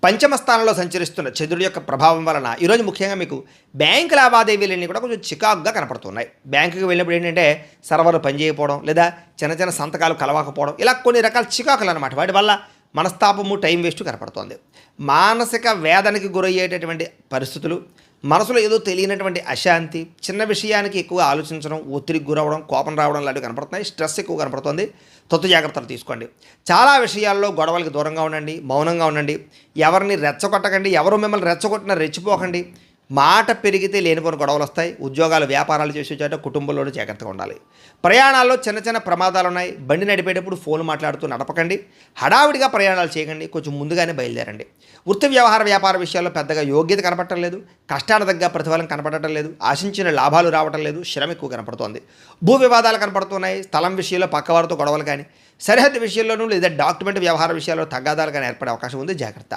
పంచమ స్థానంలో సంచరిస్తున్న చంద్రుడి యొక్క ప్రభావం వలన ఈరోజు ముఖ్యంగా మీకు బ్యాంకు లావాదేవీలన్నీ కూడా కొంచెం చికాకుగా కనపడుతున్నాయి. బ్యాంకుకి వెళ్ళినప్పుడు ఏంటంటే సర్వర్లు పనిచేయకపోవడం లేదా చిన్న చిన్న సంతకాలు కలవకపోవడం, ఇలా కొన్ని రకాల చికాకులు అనమాట. వాటి వల్ల మనస్తాపము, టైం వేస్ట్ కనపడుతోంది. మానసిక వేదనకి గురయ్యేటటువంటి పరిస్థితులు, మనసులో ఏదో తెలియనటువంటి అశాంతి, చిన్న విషయానికి ఎక్కువ ఆలోచించడం, ఒత్తిడికి గురవడం, కోపం రావడం లాంటివి కనపడుతున్నాయి. స్ట్రెస్ ఎక్కువ కనపడుతుంది. తొత్తు జాగ్రత్తలు తీసుకోండి. చాలా విషయాల్లో గొడవలకు దూరంగా ఉండండి, మౌనంగా ఉండండి. ఎవరిని రెచ్చగొట్టకండి. ఎవరు మిమ్మల్ని రెచ్చగొట్టినా రెచ్చిపోకండి. మాట పెరిగితే లేనిపోని గొడవలు వస్తాయి. ఉద్యోగాలు, వ్యాపారాలు చేసే చోట కుటుంబంలోనూ జాగ్రత్తగా ఉండాలి. ప్రయాణాల్లో చిన్న చిన్న ప్రమాదాలు ఉన్నాయి. బండి నడిపేటప్పుడు ఫోన్ మాట్లాడుతూ నడపకండి. హడావిడిగా ప్రయాణాలు చేయకండి. కొంచెం ముందుగానే బయలుదేరండి. వృత్తి వ్యవహార వ్యాపార విషయాల్లో పెద్దగా యోగ్యత కనపడటం లేదు. కష్టాల దగ్గర ప్రతిఫలం కనపడటం లేదు. ఆశించిన లాభాలు రావటం లేదు. శ్రమ ఎక్కువ కనపడుతోంది. భూ వివాదాలు కనపడుతున్నాయి. స్థలం విషయంలో పక్కవారితో గొడవలు కానీ, సరిహద్దు విషయంలోనూ లేదా డాక్యుమెంట్ వ్యవహార విషయాల్లో తగాదాలు కానీ ఏర్పడే అవకాశం ఉంది. జాగ్రత్త.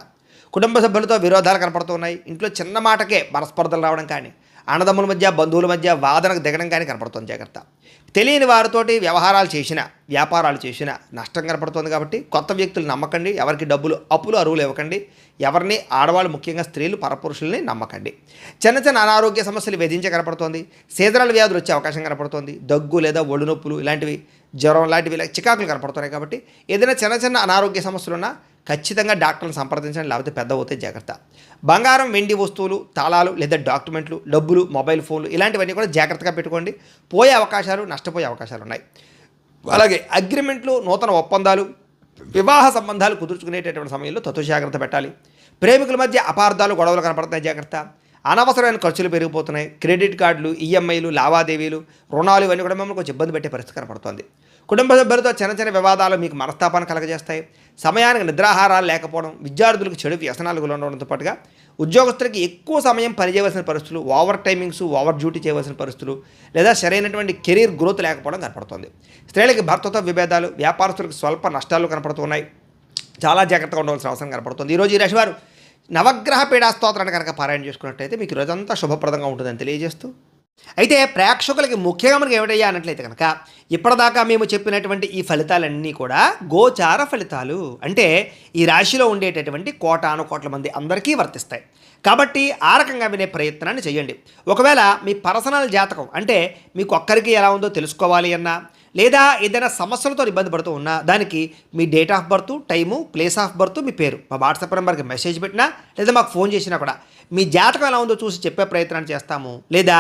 కుటుంబ సభ్యులతో విరోధాలు కనపడుతున్నాయి. ఇంట్లో చిన్న మాటకే మనస్పర్ధలు రావడం కానీ, అన్నదమ్ముల మధ్య, బంధువుల మధ్య వాదనకు దిగడం కానీ కనపడుతుంది. జాగ్రత్త. తెలియని వారితోటి వ్యవహారాలు చేసినా, వ్యాపారాలు చేసినా నష్టం కనపడుతుంది. కాబట్టి కొత్త వ్యక్తులు నమ్మకండి. ఎవరికి డబ్బులు, అప్పులు, అరువులు ఇవ్వకండి. ఎవరిని, ఆడవాళ్ళు ముఖ్యంగా స్త్రీలు, పరపురుషుల్ని నమ్మకండి. చిన్న చిన్న అనారోగ్య సమస్యలు వేధించే కనపడుతోంది. సీజనల్ వ్యాధులు వచ్చే అవకాశం కనపడుతోంది. దగ్గు లేదా ఒళ్ళు నొప్పులు ఇలాంటివి, జ్వరం లాంటివి చికాకులు కనపడుతున్నాయి. కాబట్టి ఏదైనా చిన్న చిన్న అనారోగ్య సమస్యలున్నా ఖచ్చితంగా డాక్టర్ని సంప్రదించండి. లేకపోతే పెద్ద అవుతే జాగ్రత్త. బంగారం, వెండి వస్తువులు, తాళాలు లేదా డాక్యుమెంట్లు, డబ్బులు, మొబైల్ ఫోన్లు ఇలాంటివన్నీ కూడా జాగ్రత్తగా పెట్టుకోండి. పోయే అవకాశాలు, నష్టపోయే అవకాశాలు ఉన్నాయి. అలాగే అగ్రిమెంట్లు, నూతన ఒప్పందాలు, వివాహ సంబంధాలు కుదుర్చుకునేటటువంటి సమయంలో జాగ్రత్త పెట్టాలి. ప్రేమికుల మధ్య అపార్థాలు, గొడవలు కనపడుతున్నాయి. జాగ్రత్త. అనవసరమైన ఖర్చులు పెరిగిపోతున్నాయి. క్రెడిట్ కార్డులు, ఈఎంఐలు, లావాదేవీలు, రుణాలు ఇవన్నీ కూడా మిమ్మల్ని కొంచెం ఇబ్బంది పెట్టే పరిస్థితి కనపడుతుంది. కుటుంబ సభ్యులతో చిన్న చిన్న వివాదాలు మీకు మనస్తాపాన్ని కలగజేస్తాయి. సమయానికి నిద్రాహారాలు లేకపోవడం, విద్యార్థులకు చెడు వ్యసనాలు ఉండడంతో పాటుగా ఉద్యోగస్తులకి ఎక్కువ సమయం పనిచేయవలసిన పరిస్థితులు, ఓవర్ టైమింగ్స్, ఓవర్ డ్యూటీ చేయవలసిన పరిస్థితులు లేదా సరైనటువంటి కెరీర్ గ్రోత్ లేకపోవడం కనపడుతుంది. స్త్రీలకి భర్తతో విభేదాలు, వ్యాపారస్తులకు స్వల్ప నష్టాలు కనపడుతున్నాయి. చాలా జాగ్రత్తగా ఉండవలసిన అవసరం కనపడుతుంది. ఈరోజు ఈ రాశివారు నవగ్రహ పీడా స్తోత్రాన్ని కనుక పారాయణ చేసుకున్నట్టయితే మీకు రోజంతా శుభప్రదంగా ఉంటుందని తెలియజేస్తూ అయితే ప్రేక్షకులకి ముఖ్యంగా మనకి ఏమిటయ్యా అన్నట్లయితే కనుక ఇప్పటిదాకా మేము చెప్పినటువంటి ఈ ఫలితాలన్నీ కూడా గోచార ఫలితాలు. అంటే ఈ రాశిలో ఉండేటటువంటి కోటాను కోట్ల మంది అందరికీ వర్తిస్తాయి. కాబట్టి ఆ రకంగా వినే ప్రయత్నాన్ని చేయండి. ఒకవేళ మీ పర్సనల్ జాతకం అంటే మీకు ఒక్కరికి ఎలా ఉందో తెలుసుకోవాలి అన్నా, లేదా ఏదైనా సమస్యలతో ఇబ్బంది పడుతూ ఉన్నా దానికి మీ date of birth, time, place of birth, మీ పేరు మా వాట్సాప్ నెంబర్కి మెసేజ్ పెట్టినా లేదా మాకు ఫోన్ చేసినా కూడా మీ జాతకం ఎలా ఉందో చూసి చెప్పే ప్రయత్నాన్ని చేస్తాము. లేదా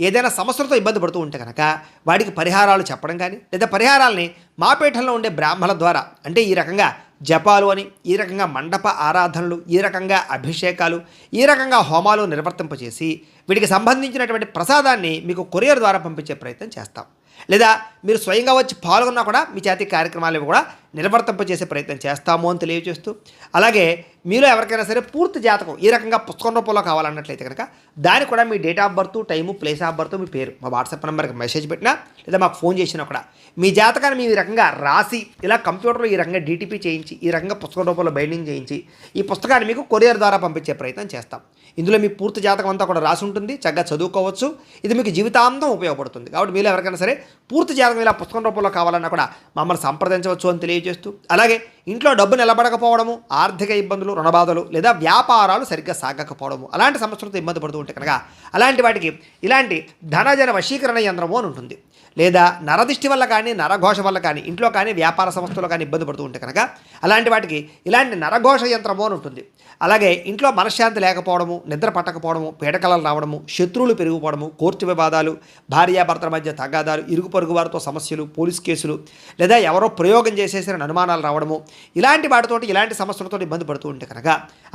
ఏదైనా సమస్యలతో ఇబ్బంది పడుతూ ఉంటే కనుక వాడికి పరిహారాలు చెప్పడం కానీ లేదా పరిహారాలని మా పీఠంలో ఉండే బ్రాహ్మణుల ద్వారా అంటే ఈ రకంగా జపాలు అని, ఈ రకంగా మండప ఆరాధనలు, ఈ రకంగా అభిషేకాలు, ఈ రకంగా హోమాలు నిర్వర్తింపచేసి వీటికి సంబంధించినటువంటి ప్రసాదాన్ని మీకు కొరియర్ ద్వారా పంపించే ప్రయత్నం చేస్తాం. లేదా మీరు స్వయంగా వచ్చి పాల్గొన్నా కూడా మీ చేతి కార్యక్రమాలు కూడా నిర్వర్తింపచేసే ప్రయత్నం చేస్తాము అని తెలియజేస్తూ, అలాగే మీలో ఎవరికైనా సరే పూర్తి జాతకం ఈ రకంగా పుస్తకం రూపంలో కావాలన్నట్లయితే కనుక దానికి కూడా మీ date of birth, time, place of birth, మీ పేరు మా వాట్సాప్ నెంబర్కి మెసేజ్ పెట్టినా లేదా మాకు ఫోన్ చేసినా కూడా మీ జాతకాన్ని మీ రకంగా రాసి ఇలా కంప్యూటర్లో ఈ రకంగా డీటీపీ చేయించి ఈ రకంగా పుస్తకం రూపంలో బైండింగ్ చేయించి ఈ పుస్తకాన్ని మీకు కొరియర్ ద్వారా పంపించే ప్రయత్నం చేస్తాం. ఇందులో మీ పూర్తి జాతకం అంతా కూడా రాసి ఉంటుంది, చక్కగా చదువుకోవచ్చు. ఇది మీకు జీవితాంతం ఉపయోగపడుతుంది. కాబట్టి మీలో ఎవరికైనా సరే పూర్తి జాతకం ఇలా పుస్తకం రూపంలో కావాలన్నా కూడా మమ్మల్ని సంప్రదించవచ్చు అని తెలియజేస్తూ, అలాగే ఇంట్లో డబ్బు నిలబడకపోవడము, ఆర్థిక ఇబ్బందులు, రుణబాధలు లేదా వ్యాపారాలు సరిగ్గా సాగకపోవడము అలాంటి సమస్యలతో ఇబ్బంది పడుతూ ఉంటే కనుక అలాంటి వాటికి ఇలాంటి ధనజన వశీకరణ యంత్రము అని ఉంటుంది. లేదా నరదిష్టి వల్ల కానీ, నరఘోష వల్ల కానీ, ఇంట్లో కానీ వ్యాపార సంస్థలో కానీ ఇబ్బంది పడుతూ ఉంటే కనుక అలాంటి వాటికి ఇలాంటి నరఘోష యంత్రము అని ఉంటుంది. అలాగే ఇంట్లో మనశ్శాంతి లేకపోవడము, నిద్ర పట్టకపోవడము, పీడకలలు రావడము, శత్రువులు పెరిగిపోవడము, కోర్టు వివాదాలు, భార్యాభర్తల మధ్య తగాదాలు, ఇరుగు పొరుగు వారితో సమస్యలు, పోలీస్ కేసులు, లేదా ఎవరో ప్రయోగం చేసేసిన అనుమానాలు రావడము, ఇలాంటి వాటితోటి ఇలాంటి సమస్యలతో ఇబ్బంది పడుతూ ఉంటే కనుక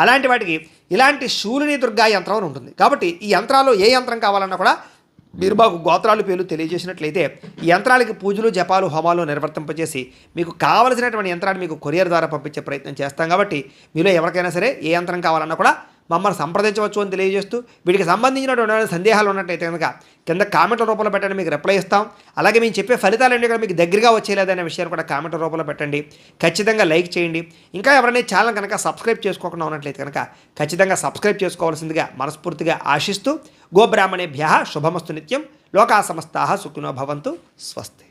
అలాంటి వాటికి ఇలాంటి శూలిని దుర్గా యంత్రం అని ఉంటుంది. కాబట్టి ఈ యంత్రాలు ఏ యంత్రం కావాలన్నా కూడా మీరు మాకు గోత్రాలు పేర్లు తెలియజేసినట్లయితే ఈ యంత్రాలకి పూజలు, జపాలు, హోమాలు నిర్వర్తింపజేసి మీకు కావలసినటువంటి యంత్రాన్ని మీకు కొరియర్ ద్వారా పంపించే ప్రయత్నం చేస్తాం. కాబట్టి మీలో ఎవరికైనా సరే ఏ యంత్రం కావాలన్నా కూడా మమ్మల్ని సంప్రదించవచ్చు అని తెలియజేస్తూ, వీటికి సంబంధించినటువంటి సందేహాలు ఉన్నట్టయితే కనుక కింద కామెంట్ల రూపంలో పెట్టండి, మీకు రిప్లై ఇస్తాం. అలాగే మేము చెప్పే ఫలితాలన్నీ కూడా మీకు దగ్గరగా వచ్చేలేదనే విషయాన్ని కూడా కామెంట్ల రూపంలో పెట్టండి. ఖచ్చితంగా లైక్ చేయండి. ఇంకా ఎవరైనా ఛానల్ కనుక సబ్స్క్రైబ్ చేసుకోకుండా ఉన్నట్లయితే కనుక ఖచ్చితంగా సబ్స్క్రైబ్ చేసుకోవాల్సిందిగా మనస్ఫూర్తిగా ఆశిస్తూ, గోబ్రాహ్మణేభ్యః శుభమస్తు నిత్యం. లోకా సమస్తాః సుఖినో భవంతు. స్వస్తి.